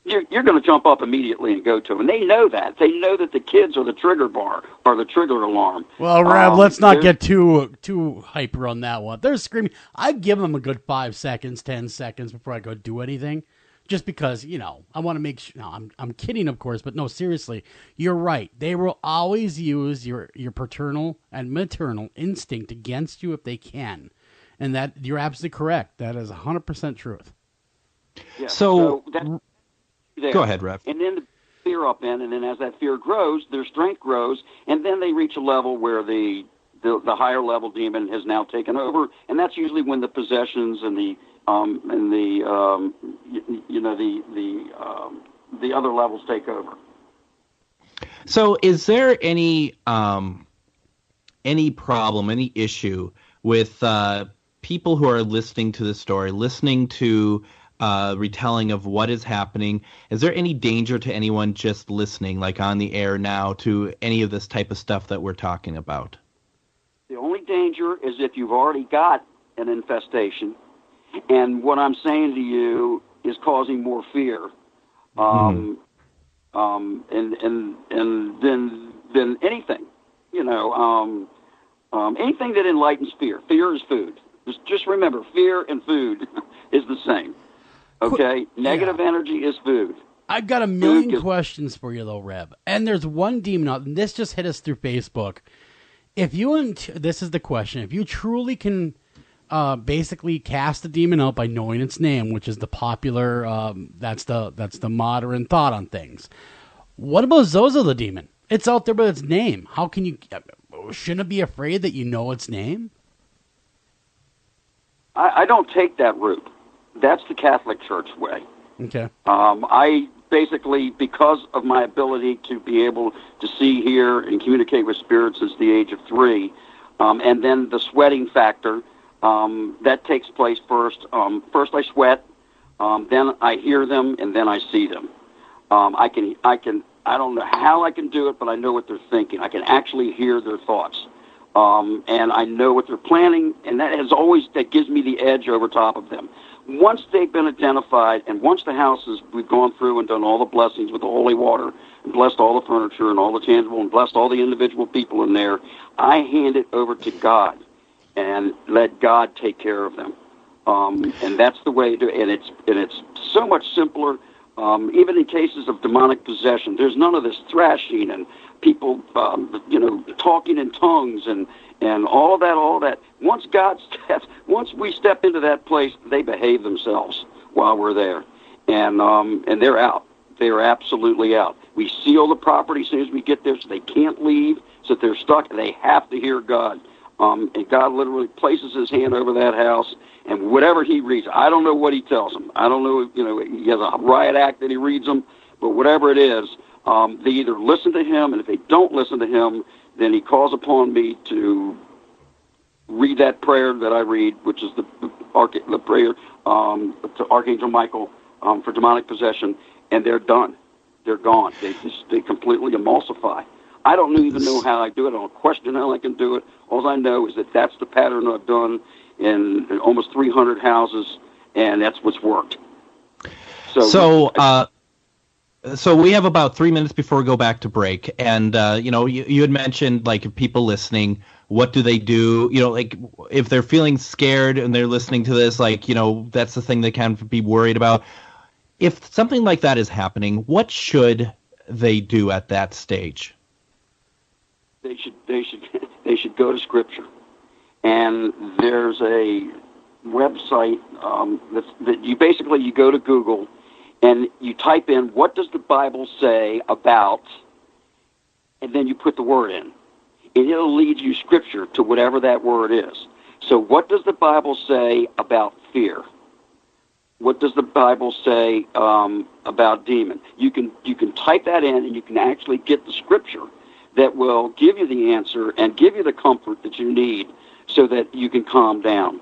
you're going to jump up immediately and go to them. And they know that. They know that the kids are the trigger bar or the trigger alarm. Well, Rev, let's not get too hyper on that one. They're screaming. I'd give them a good 5 seconds, 10 seconds before I go do anything. Just because, I want to make sure. No, I'm kidding, of course, but no, seriously, you're right. They will always use your paternal and maternal instinct against you if they can. And that you're absolutely correct. That is 100% truth. Yeah, so go ahead, Rev. And then the fear up in, and then as that fear grows, their strength grows, and then they reach a level where the the higher level demon has now taken over, and that's usually when the possessions and the other levels take over. So, is there any problem, any issue with people who are listening to the story, listening to retelling of what is happening? Is there any danger to anyone just listening, like on the air now, to any of this type of stuff that we're talking about? The only danger is if you've already got an infestation, and what I'm saying to you is causing more fear, and then anything, anything that enlightens fear. Fear is food. Just remember, fear and food is the same. Okay, negative energy is food. I've got a million questions for you, though, Rev. And there's one demon out, and this just hit us through Facebook. If you, this is the question, if you truly can basically cast the demon out by knowing its name, which is the popular, that's the modern thought on things. What about Zozo the demon? It's out there with its name. How can you, shouldn't it be afraid that you know its name? I don't take that route. That's the Catholic Church way. Okay. I basically, because of my ability to be able to see, hear, and communicate with spirits since the age of 3, and then the sweating factor, that takes place first. First I sweat, then I hear them, and then I see them. I don't know how I can do it, but I know what they're thinking. I can actually hear their thoughts. And I know what they're planning, and that gives me the edge over top of them. Once they've been identified, and once the houses, we've gone through and done all the blessings with the holy water, and blessed all the furniture and all the tangible, and blessed all the individual people in there, I hand it over to God and let God take care of them. And that's the way to do it. And it's so much simpler. Even in cases of demonic possession, there's none of this thrashing and people, talking in tongues and all that. Once we step into that place, they behave themselves while we're there, and they're out. They are absolutely out. We seal the property as soon as we get there, so they can't leave. So if they're stuck, they have to hear God. And God literally places His hand over that house, and whatever He reads, I don't know what He tells them. I don't know, He has a riot act that He reads them, but whatever it is, they either listen to Him, and if they don't listen to Him, then He calls upon me to read that prayer that I read, which is the prayer to Archangel Michael for demonic possession, and they're done. They're gone. They completely emulsify. I don't even know how I do it. I don't question how I can do it. All I know is that that's the pattern I've done in almost 300 houses, and that's what's worked. So we have about 3 minutes before we go back to break, and you had mentioned, like, if people listening, what do they do? Like, if they're feeling scared and they're listening to this, like, that's the thing they can be worried about. If something like that is happening, what should they do at that stage? They should go to Scripture, and there's a website that you go to Google and you type in what does the Bible say about, and then you put the word in, and it'll lead you Scripture to whatever that word is. So, what does the Bible say about fear? What does the Bible say about demon? You can type that in, and you can actually get the Scripture that will give you the answer and give you the comfort that you need so that you can calm down.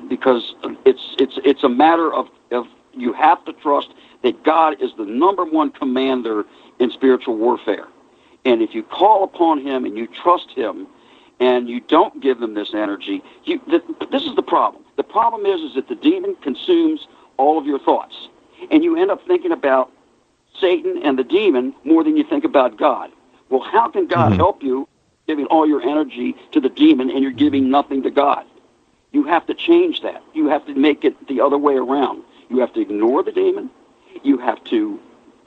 Because it's a matter of you have to trust that God is the number one commander in spiritual warfare. And if you call upon Him and you trust Him and you don't give them this energy, this is the problem. The problem is that the demon consumes all of your thoughts. And you end up thinking about Satan and the demon more than you think about God. Well, how can God help you giving all your energy to the demon and you're giving nothing to God? You have to change that. You have to make it the other way around. You have to ignore the demon. You have to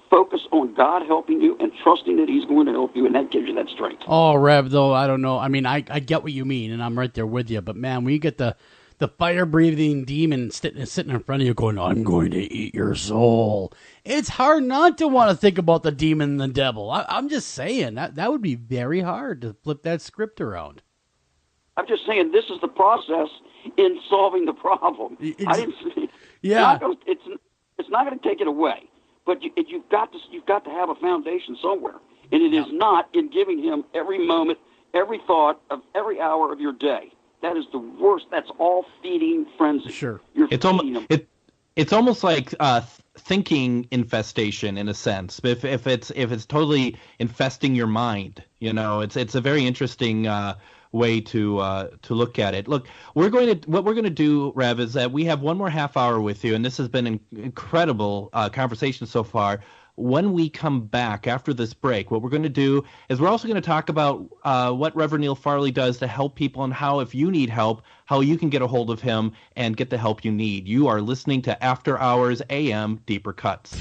focus on God helping you and trusting that He's going to help you, and that gives you that strength. Oh, Rev, though, I don't know. I mean, I get what you mean, and I'm right there with you. But, man, when you get the the fire-breathing demon sitting in front of you going, I'm going to eat your soul. It's hard not to want to think about the demon and the devil. I'm just saying, that would be very hard to flip that script around. I'm just saying this is the process in solving the problem. Yeah. It's not going to take it away, but you've got to have a foundation somewhere, and it is not in giving him every moment, every thought of every hour of your day. That is the worst. That's all feeding frenzy. Sure, it's almost like thinking infestation in a sense. If it's totally infesting your mind, it's a very interesting way to look at it. Look, what we're going to do, Rev, is that we have one more half hour with you, and this has been an incredible conversation so far. When we come back after this break, what we're going to do is we're also going to talk about what Rev Neal Farley does to help people, and how, if you need help, how you can get a hold of him and get the help you need. You are listening to After Hours AM Deeper Cuts.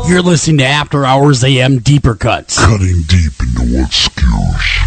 You're listening to After Hours AM Deeper Cuts. Cutting deep into what skews.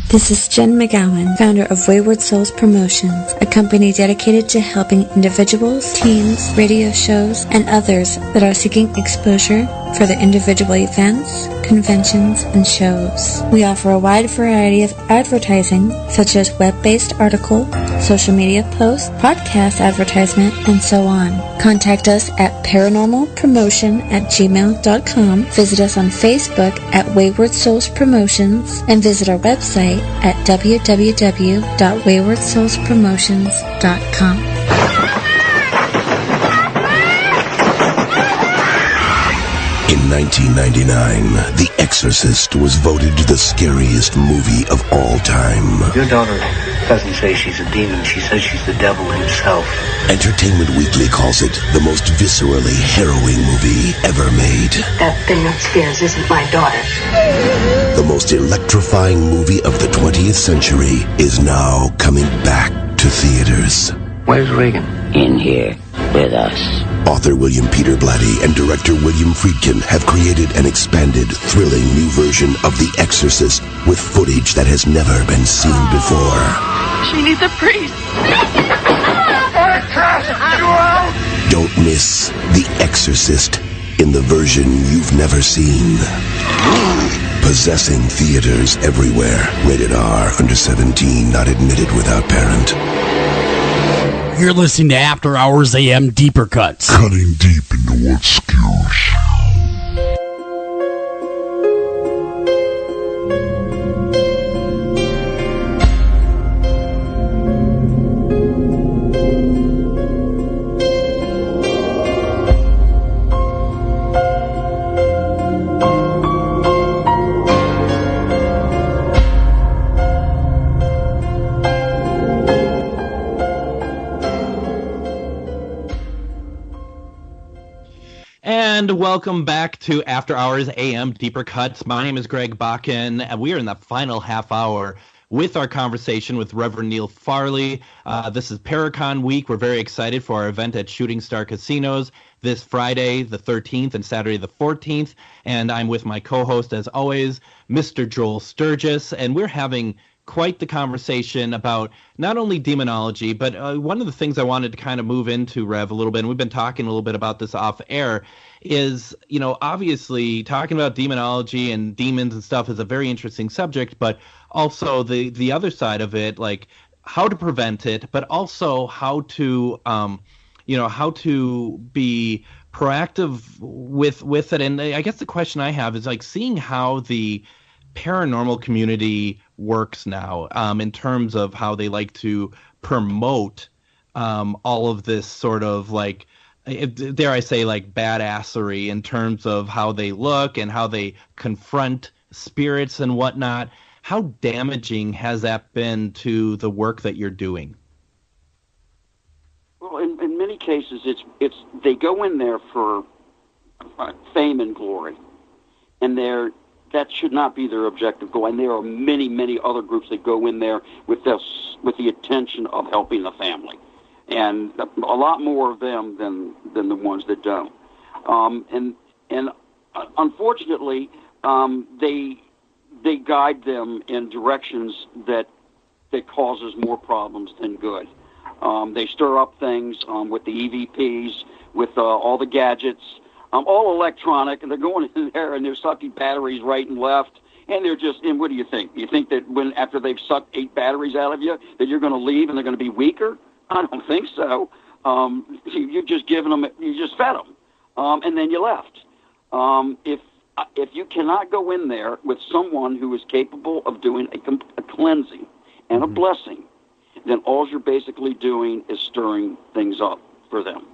This is Jen McGowan, founder of Wayward Souls Promotions, a company dedicated to helping individuals, teams, radio shows, and others that are seeking exposure for their individual events, conventions, and shows. We offer a wide variety of advertising, such as web-based article, social media posts, podcast advertisement, and so on. Contact us at paranormalpromotion@gmail.com, visit us on Facebook at Wayward Souls Promotions, and visit our website at www.waywardsoulspromotions.com. In 1999, The Exorcist was voted the scariest movie of all time. Your daughter doesn't say she's a demon. She says she's the devil himself. Entertainment Weekly calls it the most viscerally harrowing movie ever made. That thing upstairs isn't my daughter. The most electrifying movie of the 20th century is now coming back to theaters. Where's Reagan? In here with us. Author William Peter Blatty and director William Friedkin have created an expanded, thrilling new version of The Exorcist with footage that has never been seen before. She needs a priest. Don't miss The Exorcist in the version you've never seen. Possessing theaters everywhere. Rated R, under 17, not admitted without parent. You're listening to After Hours AM Deeper Cuts. Cutting deep into what skews. And welcome back to After Hours AM Deeper Cuts. My name is Greg Bakun, and we are in the final half hour with our conversation with Rev Neal Farley. This is Paracon Week. We're very excited for our event at Shooting Star Casinos this Friday, the 13th, and Saturday, the 14th. And I'm with my co-host, as always, Mr. Joel Sturgis, and we're having quite the conversation about not only demonology, but one of the things I wanted to kind of move into, Rev, a little bit, and we've been talking a little bit about this off air, is, obviously talking about demonology and demons and stuff is a very interesting subject, but also the other side of it, like how to prevent it, but also how to, how to be proactive with it. And I guess the question I have is like seeing how the paranormal community works now, in terms of how they like to promote all of this sort of like, dare I say, like badassery in terms of how they look and how they confront spirits and whatnot. How damaging has that been to the work that you're doing? Well, in many cases, it's they go in there for fame and glory, and that should not be their objective goal. And there are many, many other groups that go in there with the intention of helping the family, and a lot more of them than the ones that don't. And unfortunately, they guide them in directions that causes more problems than good. They stir up things with the EVPs, with all the gadgets, all electronic, and they're going in there and they're sucking batteries right and left, and they're just. And what do you think? You think that after they've sucked 8 batteries out of you, that you're going to leave and they're going to be weaker? I don't think so. You're just giving them. You just fed them, and then you left. If you cannot go in there with someone who is capable of doing a cleansing and a blessing, then all you're basically doing is stirring things up for them.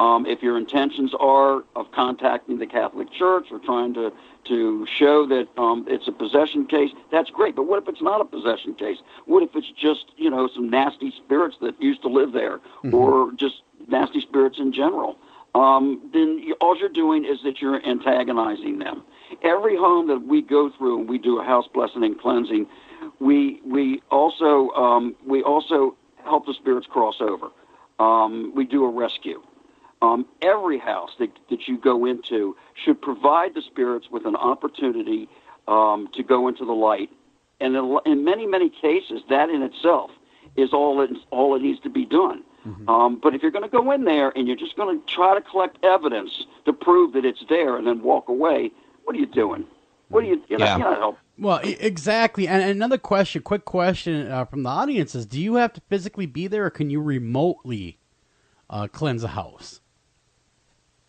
If your intentions are of contacting the Catholic Church or trying to show that it's a possession case, that's great. But what if it's not a possession case? What if it's just, some nasty spirits that used to live there, or just nasty spirits in general? Then all you're doing is that you're antagonizing them. Every home that we go through and we do a house blessing and cleansing, we also help the spirits cross over. We do a rescue. Every house that you go into should provide the spirits with an opportunity to go into the light. And in many, many cases, that in itself is all it needs to be done. But if you're going to go in there and you're just going to try to collect evidence to prove that it's there and then walk away, what are you doing? What are you know? Well, exactly. And another quick question from the audience is, do you have to physically be there, or can you remotely cleanse a house?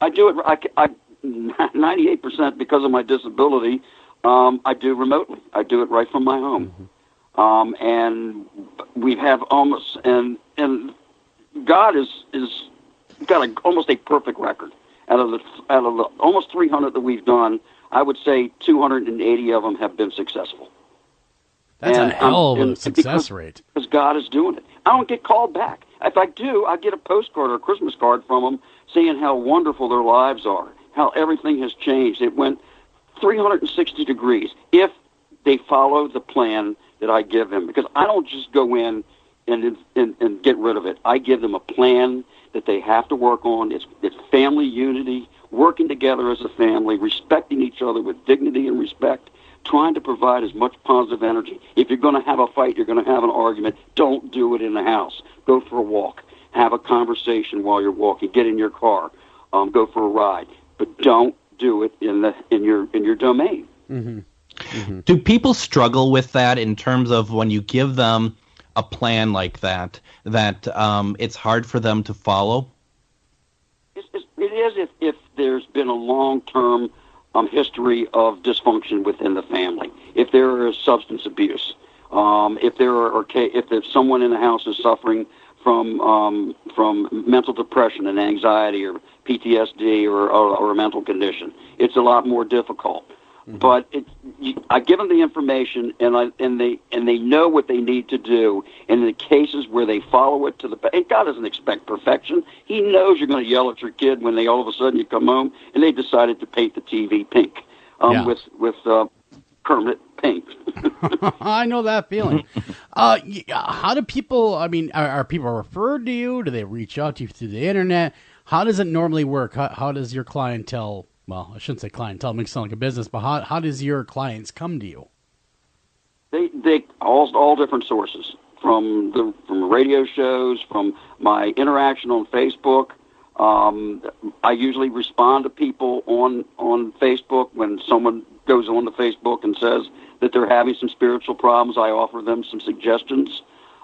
I do it. I 98% because of my disability. I do remotely. I do it right from my home. And we have almost and God is got almost a perfect record. Out of the almost 300 that we've done, I would say 280 of them have been successful. That's a hell of a success rate. Because God is doing it. I don't get called back. If I do, I get a postcard or a Christmas card from them saying how wonderful their lives are, how everything has changed. It went 360 degrees if they follow the plan that I give them. Because I don't just go in and get rid of it. I give them a plan that they have to work on. It's family unity, working together as a family, respecting each other with dignity and respect, trying to provide as much positive energy. If you're going to have a fight, you're going to have an argument, don't do it in the house. Go for a walk. Have a conversation while you're walking. Get in your car. Go for a ride. But don't do it in your domain. Do people struggle with that in terms of when you give them a plan like that it's hard for them to follow? It is if there's been a long-term history of dysfunction within the family. If there is substance abuse, if someone in the house is suffering from mental depression and anxiety or PTSD or a mental condition, it's a lot more difficult. But I give them the information, and they know what they need to do. And in the cases where they follow it to and God doesn't expect perfection. He knows you're going to yell at your kid when all of a sudden you come home and they decided to paint the TV pink with Kermit pink. I know that feeling. How do people? I mean, are people referred to you? Do they reach out to you through the internet? How does it normally work? How does your clientele? Well, I shouldn't say clientele, it makes it sound like a business, but how does your clients come to you? They all different sources, from radio shows, from my interaction on Facebook. I usually respond to people on Facebook when someone goes on to Facebook and says that they're having some spiritual problems. I offer them some suggestions,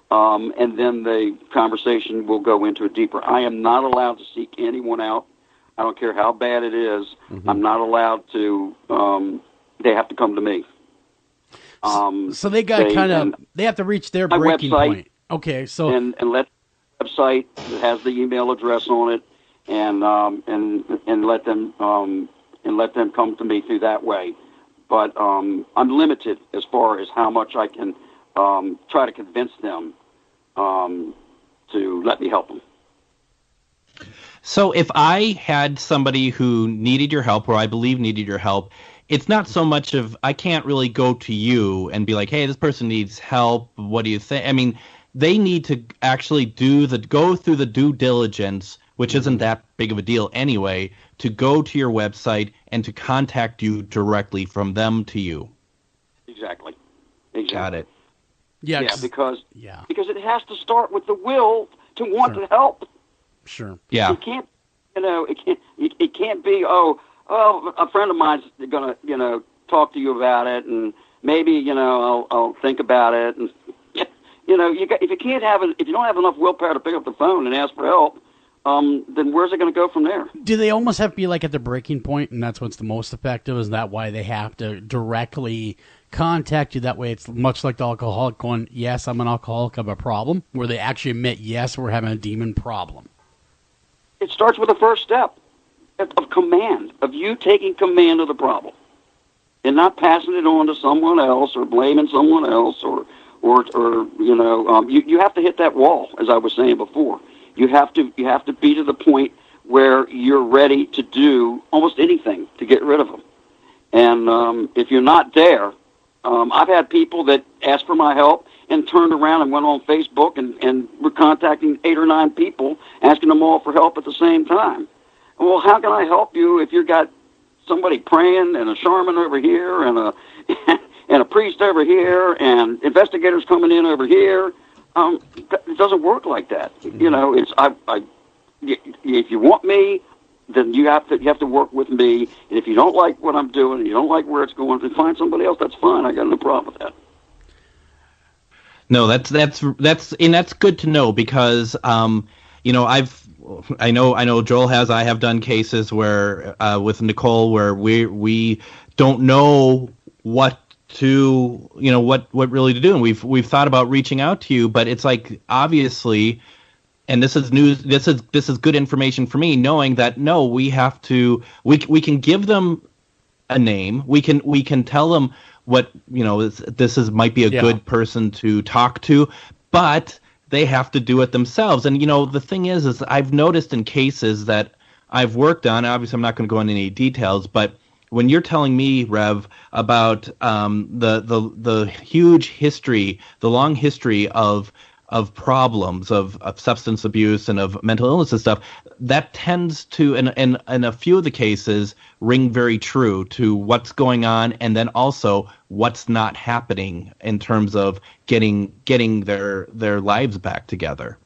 and then the conversation will go into it deeper. I am not allowed to seek anyone out. I don't care how bad it is. I'm not allowed to. They have to come to me. So they got they have to reach their breaking point. Okay, so and let the website that has the email address on it, and let them come to me through that way. But I'm limited as far as how much I can try to convince them to let me help them. So if I had somebody who needed your help, or I believe needed your help, it's not so much of, I can't really go to you and be like, hey, this person needs help. What do you think? I mean, they need to actually go through the due diligence, which isn't that big of a deal anyway, to go to your website and to contact you directly from them to you. Exactly. Got it. Yeah, because it has to start with the will to want to help. Sure. Yeah. It can't, it can't be, a friend of mine's gonna, talk to you about it, and maybe, I'll think about it, and if you don't have enough willpower to pick up the phone and ask for help, then where's it going to go from there? Do they almost have to be like at the breaking point, and that's what's the most effective? Is that why they have to directly contact you? That way it's much like the alcoholic going, yes, I'm an alcoholic, I have a problem, where they actually admit, yes, we're having a demon problem. It starts with the first step of command, of you taking command of the problem and not passing it on to someone else or blaming someone else or you have to hit that wall, as I was saying before. You have to be to the point where you're ready to do almost anything to get rid of them. And if you're not there, I've had people that asked for my help and turned around and went on Facebook and were contacting 8 or 9 people, asking them all for help at the same time. Well, how can I help you if you've got somebody praying and a shaman over here and a priest over here and investigators coming in over here? It doesn't work like that. If you want me, then you have to work with me. And if you don't like what I'm doing, and you don't like where it's going, then find somebody else. That's fine. I got no problem with that. No, that's good to know, because I know Joel has, I have done cases where with Nicole where we don't know what to, what really to do, and we've thought about reaching out to you, but it's like, obviously, and this is news, this is good information for me, knowing that no, we have to, we can give them a name, we can tell them what, this might be a good person to talk to, but they have to do it themselves. And the thing is I've noticed in cases that I've worked on, obviously I'm not going to go into any details, but when you're telling me, Rev, about the huge history, the long history of problems, of substance abuse and of mental illness and stuff, that tends to, in a few of the cases, ring very true to what's going on, and then also what's not happening in terms of getting their lives back together.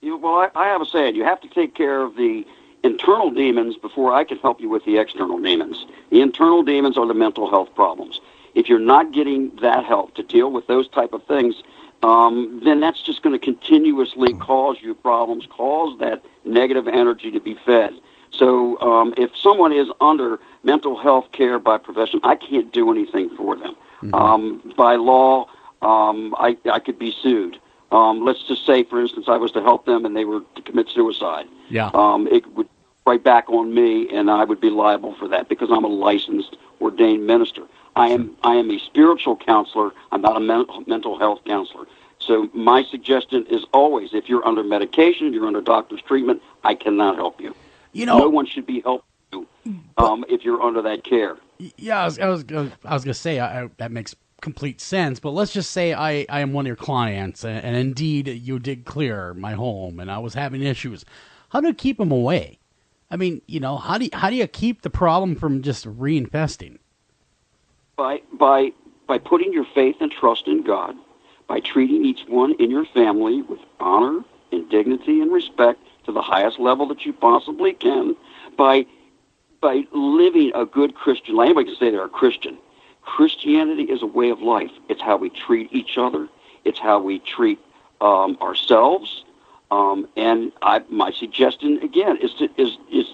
Well, I have a saying, you have to take care of the internal demons before I can help you with the external demons. The internal demons are the mental health problems. If you're not getting that help to deal with those type of things, then that's just going to continuously cause you problems, cause that negative energy to be fed. So if someone is under mental health care by profession, I can't do anything for them. Mm-hmm. By law, I could be sued. Let's just say, for instance, I was to help them and they were to commit suicide. Yeah. It would right back on me, and I would be liable for that because I'm a licensed, ordained minister. I am a spiritual counselor. I'm not a mental health counselor. So my suggestion is always, if you're under medication, you're under doctor's treatment, I cannot help you. No one should be helping you if you're under that care. Yeah, I was going to say that makes complete sense, but let's just say I am one of your clients, and indeed you did clear my home, and I was having issues. How do you keep them away? I mean, how do you keep the problem from just reinfesting? By putting your faith and trust in God, by treating each one in your family with honor and dignity and respect to the highest level that you possibly can, by living a good Christian life. Anybody can say they're a Christian. Christianity is a way of life. It's how we treat each other. It's how we treat ourselves. And my suggestion again is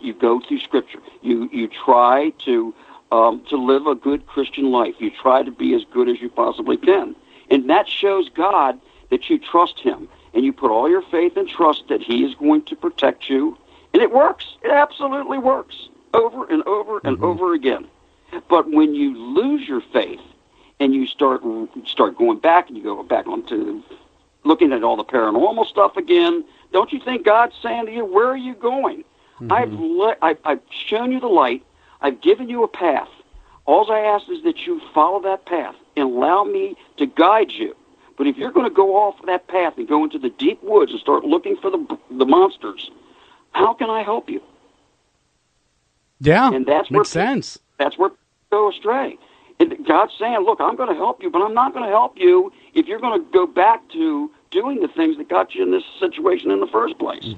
you go through Scripture. You try to live a good Christian life. You try to be as good as you possibly can, and that shows God that you trust Him, and you put all your faith and trust that He is going to protect you, and it works. It absolutely works over and over and over again. But when you lose your faith and you start going back and you go back onto looking at all the paranormal stuff again, don't you think God's saying to you, where are you going? I've shown you the light. I've given you a path. All I ask is that you follow that path and allow me to guide you. But if you're going to go off that path and go into the deep woods and start looking for the monsters, how can I help you? Yeah, and that's makes sense. That's where people go astray. And God's saying, look, I'm going to help you, but I'm not going to help you if you're going to go back to doing the things that got you in this situation in the first place.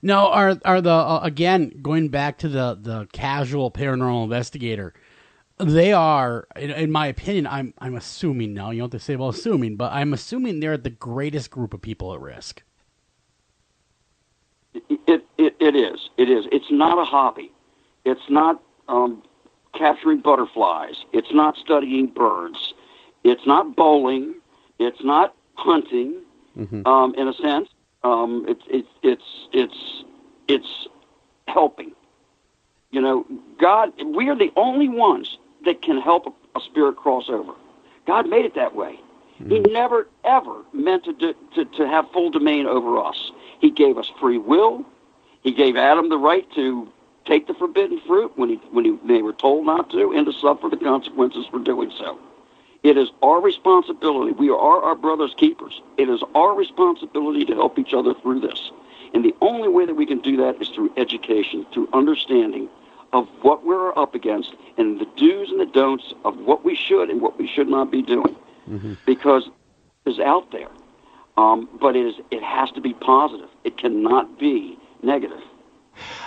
Now, are the again, going back to the casual paranormal investigator, they are, in my opinion, I'm assuming now, you don't have to say about assuming, but I'm assuming they're the greatest group of people at risk. It is. It's not a hobby. It's not capturing butterflies. It's not studying birds. It's not bowling. It's not hunting. In a sense, it's helping. You know, God. We are the only ones that can help a spirit cross over. God made it that way. He never ever meant to have full domain over us. He gave us free will. He gave Adam the right to take the forbidden fruit when they were told not to, and to suffer the consequences for doing so. It is our responsibility. We are our brother's keepers. It is our responsibility to help each other through this. And the only way that we can do that is through education, through understanding of what we're up against and the do's and the don'ts of what we should and what we should not be doing. Because it's out there. But it has to be positive. It cannot be negative.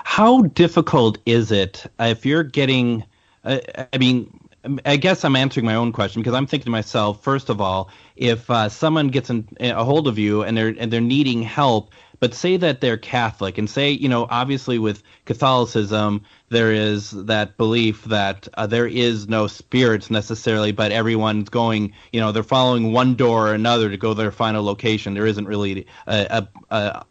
How difficult is it if you're getting, I guess I'm answering my own question because I'm thinking to myself, first of all, if someone gets a hold of you and they're needing help, but say that they're Catholic and say, obviously with Catholicism, there is that belief that there is no spirits necessarily, but everyone's going, they're following one door or another to go to their final location. There isn't really a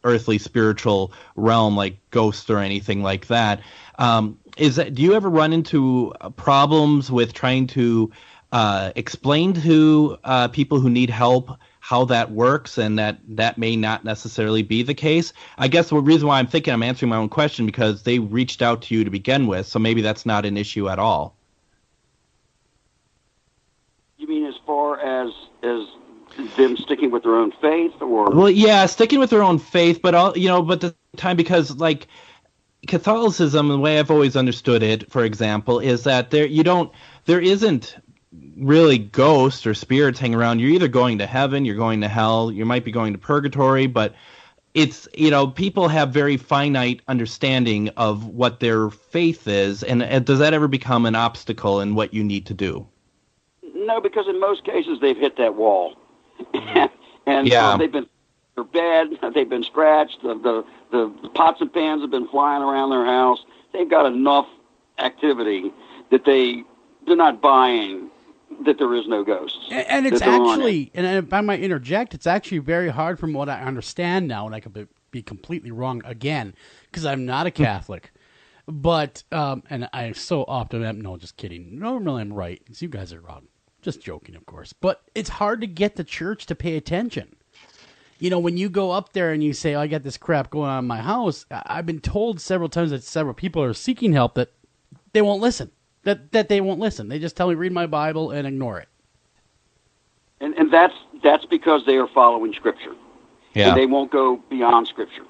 earthly spiritual realm like ghosts or anything like that. Do you ever run into problems with trying to explain to people who need help how that works, and that may not necessarily be the case? I guess the reason why I'm thinking I'm answering my own question because they reached out to you to begin with, so maybe that's not an issue at all. You mean as far as them sticking with their own faith, or? Well, yeah, sticking with their own faith, but but the time, because like Catholicism, the way I've always understood it, for example, is that there isn't really ghosts or spirits hanging around. You're either going to heaven, you're going to hell, you might be going to purgatory, but it's, people have very finite understanding of what their faith is, and does that ever become an obstacle in what you need to do? No, because in most cases they've hit that wall. and they're bad, they've been scratched, the pots and pans have been flying around their house. They've got enough activity that they're not buying that there is no ghosts. And it's actually, and if I might interject, it's actually very hard from what I understand now, and I could be completely wrong again, because I'm not a Catholic. But, and I'm so optimistic, no, just kidding. Normally I'm right, because you guys are wrong. Just joking, of course. But it's hard to get the church to pay attention. When you go up there and you say, I got this crap going on in my house, I've been told several times that several people are seeking help that they won't listen. That they won't listen. They just tell me, read my Bible and ignore it. And that's because they are following Scripture. Yeah. And they won't go beyond Scripture.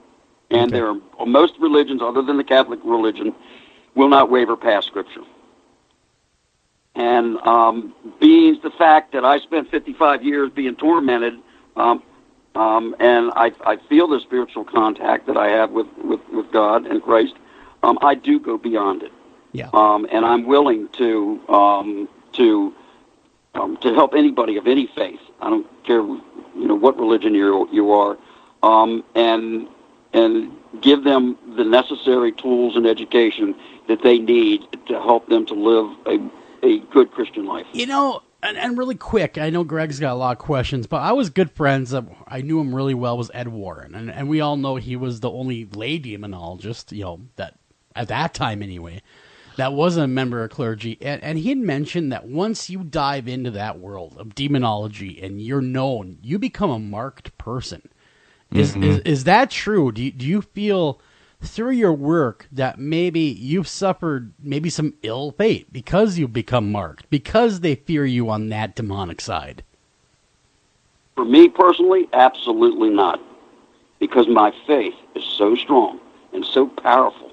And most religions, other than the Catholic religion, will not waver past Scripture. And being the fact that I spent 55 years being tormented, and I feel the spiritual contact that I have with God and Christ, I do go beyond it. Yeah. And I'm willing to help anybody of any faith. I don't care, what religion you are, and give them the necessary tools and education that they need to help them to live a good Christian life. And really quick, I know Greg's got a lot of questions, but I was good friends. I knew him really well, was Ed Warren, and we all know he was the only lay demonologist, that at that time anyway. that was a member of clergy, and he had mentioned that once you dive into that world of demonology and you're known, you become a marked person. Is that true? Do you feel through your work that maybe you've suffered maybe some ill fate because you've become marked, because they fear you on that demonic side? For me personally, absolutely not. Because my faith is so strong and so powerful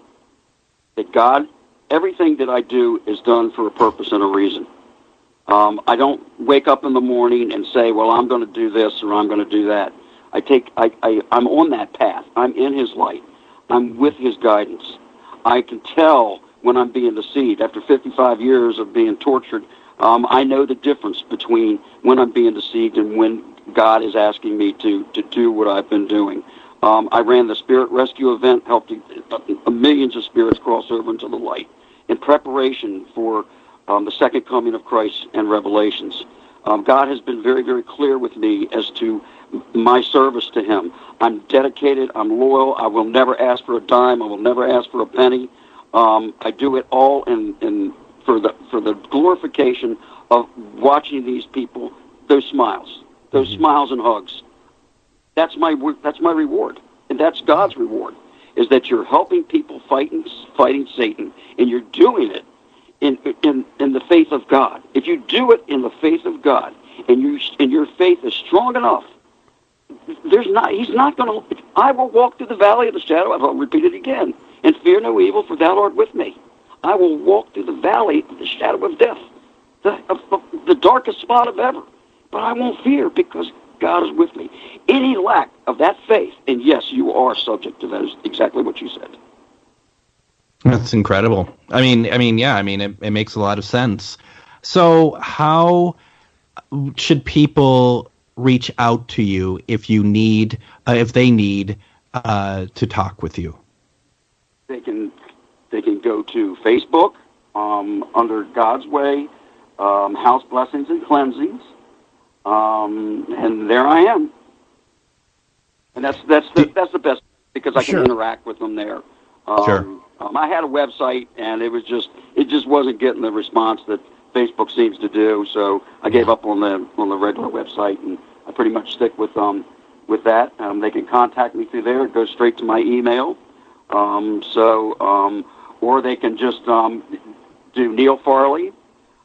that God, everything that I do is done for a purpose and a reason. I don't wake up in the morning and say, well, I'm going to do this or I'm going to do that. I'm on that path. I'm in His light. I'm with His guidance. I can tell when I'm being deceived. After 55 years of being tortured, I know the difference between when I'm being deceived and when God is asking me to do what I've been doing. I ran the Spirit Rescue event, helped millions of spirits cross over into the light in preparation for the second coming of Christ and Revelations. God has been very, very clear with me as to my service to Him. I'm dedicated. I'm loyal. I will never ask for a dime. I will never ask for a penny. I do it all for the glorification of watching these people, those smiles and hugs. That's my reward, and that's God's reward. Is that you're helping people fighting Satan, and you're doing it in the faith of God. If you do it in the faith of God, and your faith is strong enough, He's not going to. I will walk through the valley of the shadow. I'll repeat it again, and fear no evil, for Thou art with me. I will walk through the valley of the shadow of death, the darkest spot of ever, but I won't fear because God is with me. Any lack of that faith, and yes, you are subject to that, is exactly what you said. That's incredible. It makes a lot of sense. So how should people reach out to you if they need to talk with you? They can go to Facebook under God's Way, House Blessings and Cleansings. And there I am, and that's the best because I can interact with them there. I had a website, and it just wasn't getting the response that Facebook seems to do. So I gave up on the regular website, and I pretty much stick with that. They can contact me through there. It goes straight to my email. Or they can just do Neal Farley.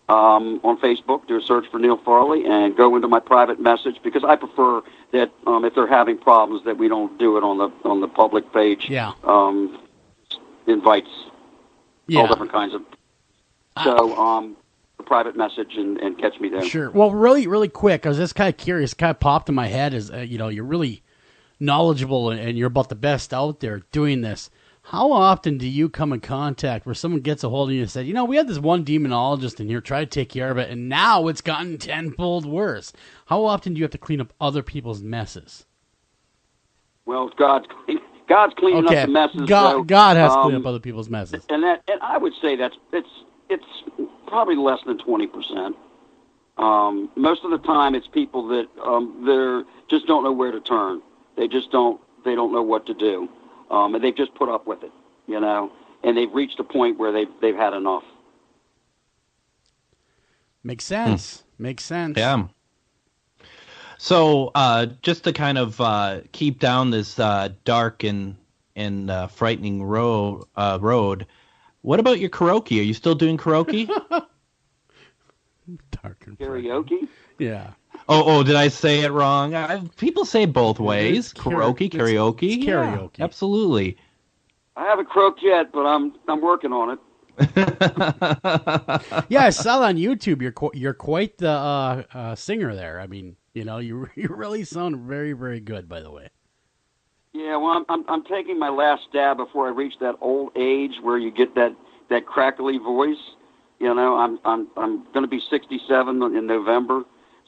On Facebook, do a search for Neal Farley and go into my private message because I prefer that if they're having problems that we don't do it on the public page. Yeah. Invites all different kinds of. So a private message and catch me there. Sure. Well, really, really quick, I was just kind of curious. Kind of popped in my head is you're really knowledgeable and you're about the best out there doing this. How often do you come in contact where someone gets a hold of you and said, we had this one demonologist in here, try to take care of it, and now it's gotten tenfold worse? How often do you have to clean up other people's messes? Well, God's cleaning up the messes. God has to clean up other people's messes. And I would say it's probably less than 20%. Most of the time, it's people that they just don't know where to turn. They don't know what to do. And they've just put up with it, and they've reached a point where they've had enough. Makes sense. Makes sense. Yeah. So, just to kind of keep down this dark and frightening road, what about your karaoke? Are you still doing karaoke? Dark and karaoke? Yeah. Oh, did I say it wrong? People say it both ways. Karaoke. It's karaoke. Yeah, absolutely. I haven't croaked yet, but I'm working on it. Yeah, I saw on YouTube. You're quite the singer there. I mean, you really sound very, very good. By the way. Yeah, well, I'm taking my last stab before I reach that old age where you get that crackly voice. I'm going to be 67 in November.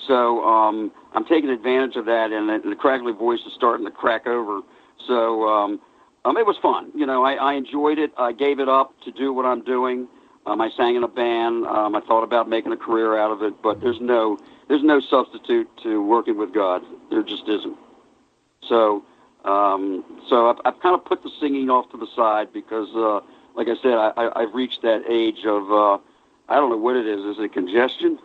So I'm taking advantage of that, and the crackly voice is starting to crack over. So it was fun. I enjoyed it. I gave it up to do what I'm doing. I sang in a band. I thought about making a career out of it, but there's no substitute to working with God. There just isn't. So I've kind of put the singing off to the side because like I said, I've reached that age of, I don't know what it is. Is it congestion?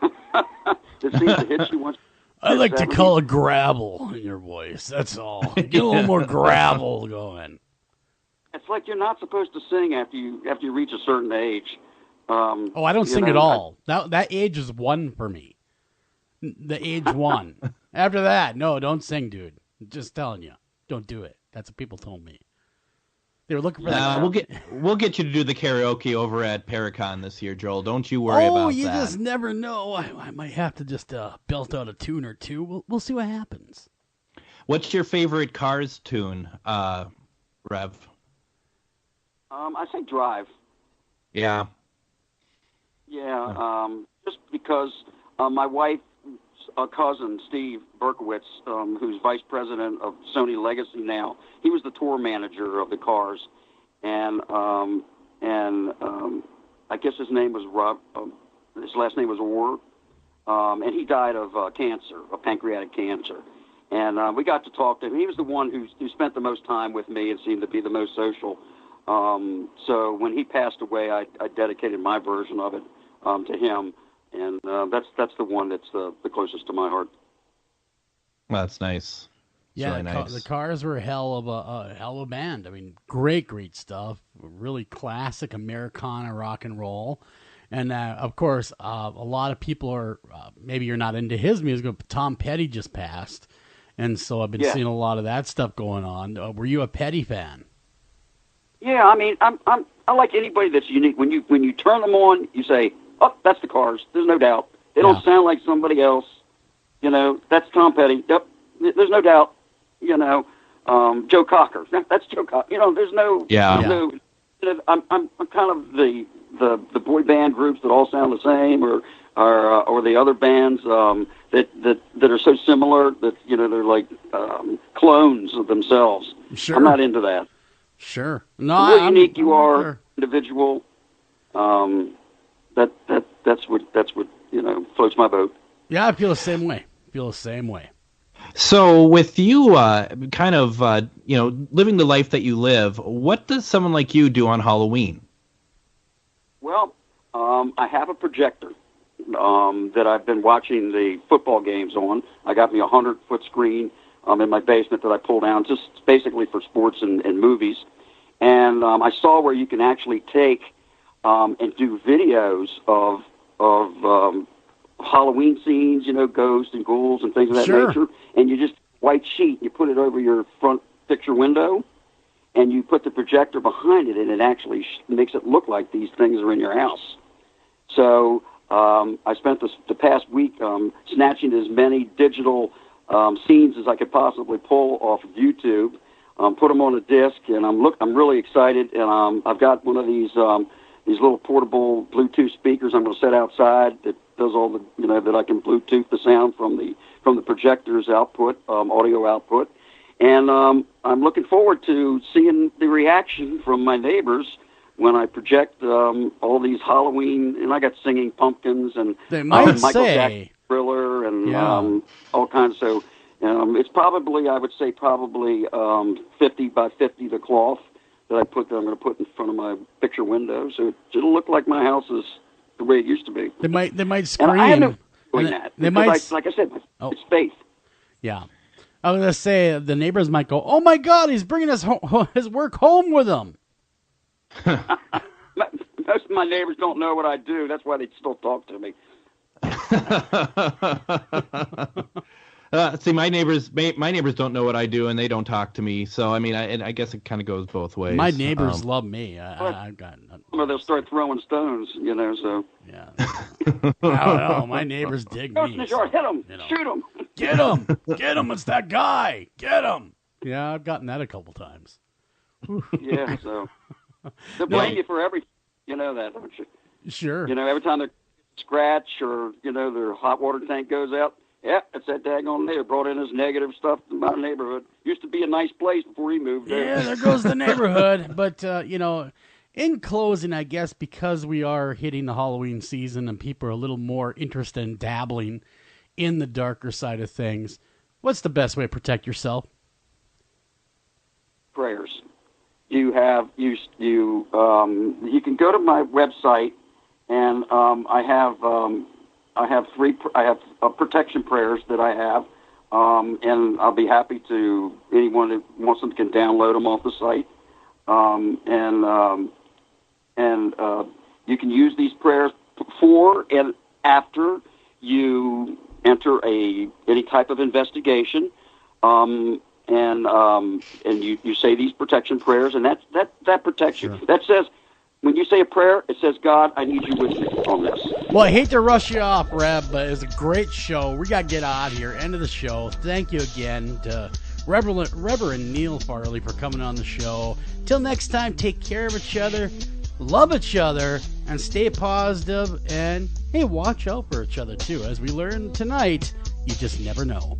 It seems to hit you once. I like to call it gravel in your voice. That's all. Get a little more gravel going. It's like you're not supposed to sing after you reach a certain age. I don't sing at all. That age is 1 for me. The age 1. After that, no, don't sing, dude. Just telling you, don't do it. That's what people told me. They were looking for that. We'll get you to do the karaoke over at Paracon this year, Joel. Don't you worry about that. You just never know. I might have to just belt out a tune or two. We'll see what happens. What's your favorite Cars tune, Rev? I say Drive. Yeah. Yeah. Just because my wife's cousin, Steve Berkowitz, who's vice president of Sony Legacy now, he was the tour manager of the Cars, and I guess his name was Rob. His last name was Orr, and he died of cancer, of pancreatic cancer. And we got to talk to him. He was the one who spent the most time with me and seemed to be the most social. So when he passed away, I dedicated my version of it to him, and that's the one that's the closest to my heart. Well, that's nice. Yeah, really nice. The Cars were a hell of a band. I mean, great stuff. Really classic Americana rock and roll. And, of course, a lot of people are, maybe you're not into his music, but Tom Petty just passed. And so I've been seeing a lot of that stuff going on. Were you a Petty fan? Yeah, I mean, I like anybody that's unique. When you turn them on, you say, "Oh, that's the Cars." There's no doubt. They don't sound like somebody else. You know, that's Tom Petty. Yep, there's no doubt. You know, Joe Cocker. That's Joe Cocker. You know, there's no. Yeah. No, I'm kind of the boy band groups that all sound the same, or the other bands that are so similar that they're like clones of themselves. Sure. I'm not into that. Sure. No, the more unique you are, individual. That's what floats my boat. Yeah, I feel the same way. So with you, kind of living the life that you live, what does someone like you do on Halloween? Well, I have a projector that I've been watching the football games on. I got me a 100-foot screen in my basement that I pull down, just basically for sports and movies. And I saw where you can actually take and do videos of Halloween scenes, ghosts and ghouls and things of that nature. And you just white sheet, you put it over your front picture window, and you put the projector behind it, and it actually makes it look like these things are in your house. So I spent the past week snatching as many digital scenes as I could possibly pull off of YouTube, put them on a disc, and I'm really excited. And I've got one of these little portable Bluetooth speakers I'm going to set outside that does all the that I can Bluetooth the sound from the projector's output, audio output. And I'm looking forward to seeing the reaction from my neighbors when I project all these Halloween, and I got singing pumpkins and they might Michael Jackson Thriller and all kinds. So it's probably, I would say, 50 by 50 the cloth that I'm going to put in front of my picture window, so it'll look like my house is the way it used to be. They might scream. And I have no doing that. They might, like I said, it's faith. Yeah. I was going to say, the neighbors might go, "Oh my God, he's bringing his work home with him." Most of my neighbors don't know what I do. That's why they still talk to me. See, my neighbors don't know what I do, and they don't talk to me. So, I mean, I guess it kind of goes both ways. My neighbors love me. I've got. Well, they'll start throwing stones, So. Yeah. I don't know. My neighbors dig me. In the yard, hit them, shoot them, get him! It's that guy. Get him! Yeah, I've gotten that a couple times. Yeah, so they'll blame you for everything. You know that, don't you? Sure. Every time they scratch or their hot water tank goes out. Yeah, it's that daggone neighbor brought in his negative stuff to my neighborhood. Used to be a nice place before he moved there. Yeah, there goes the neighborhood. But, in closing, I guess, because we are hitting the Halloween season and people are a little more interested in dabbling in the darker side of things, what's the best way to protect yourself? Prayers. you can go to my website, and I have protection prayers that I have, and I'll be happy to anyone that wants them can download them off the site, and you can use these prayers before and after you enter any type of investigation, and you say these protection prayers, and that protects you. That says, when you say a prayer, it says, God, I need you with me on this. Well, I hate to rush you off, Rev, but it was a great show. We got to get out of here. End of the show. Thank you again to Reverend Neal Farley for coming on the show. Till next time, take care of each other, love each other, and stay positive. And, hey, watch out for each other, too. As we learned tonight, you just never know.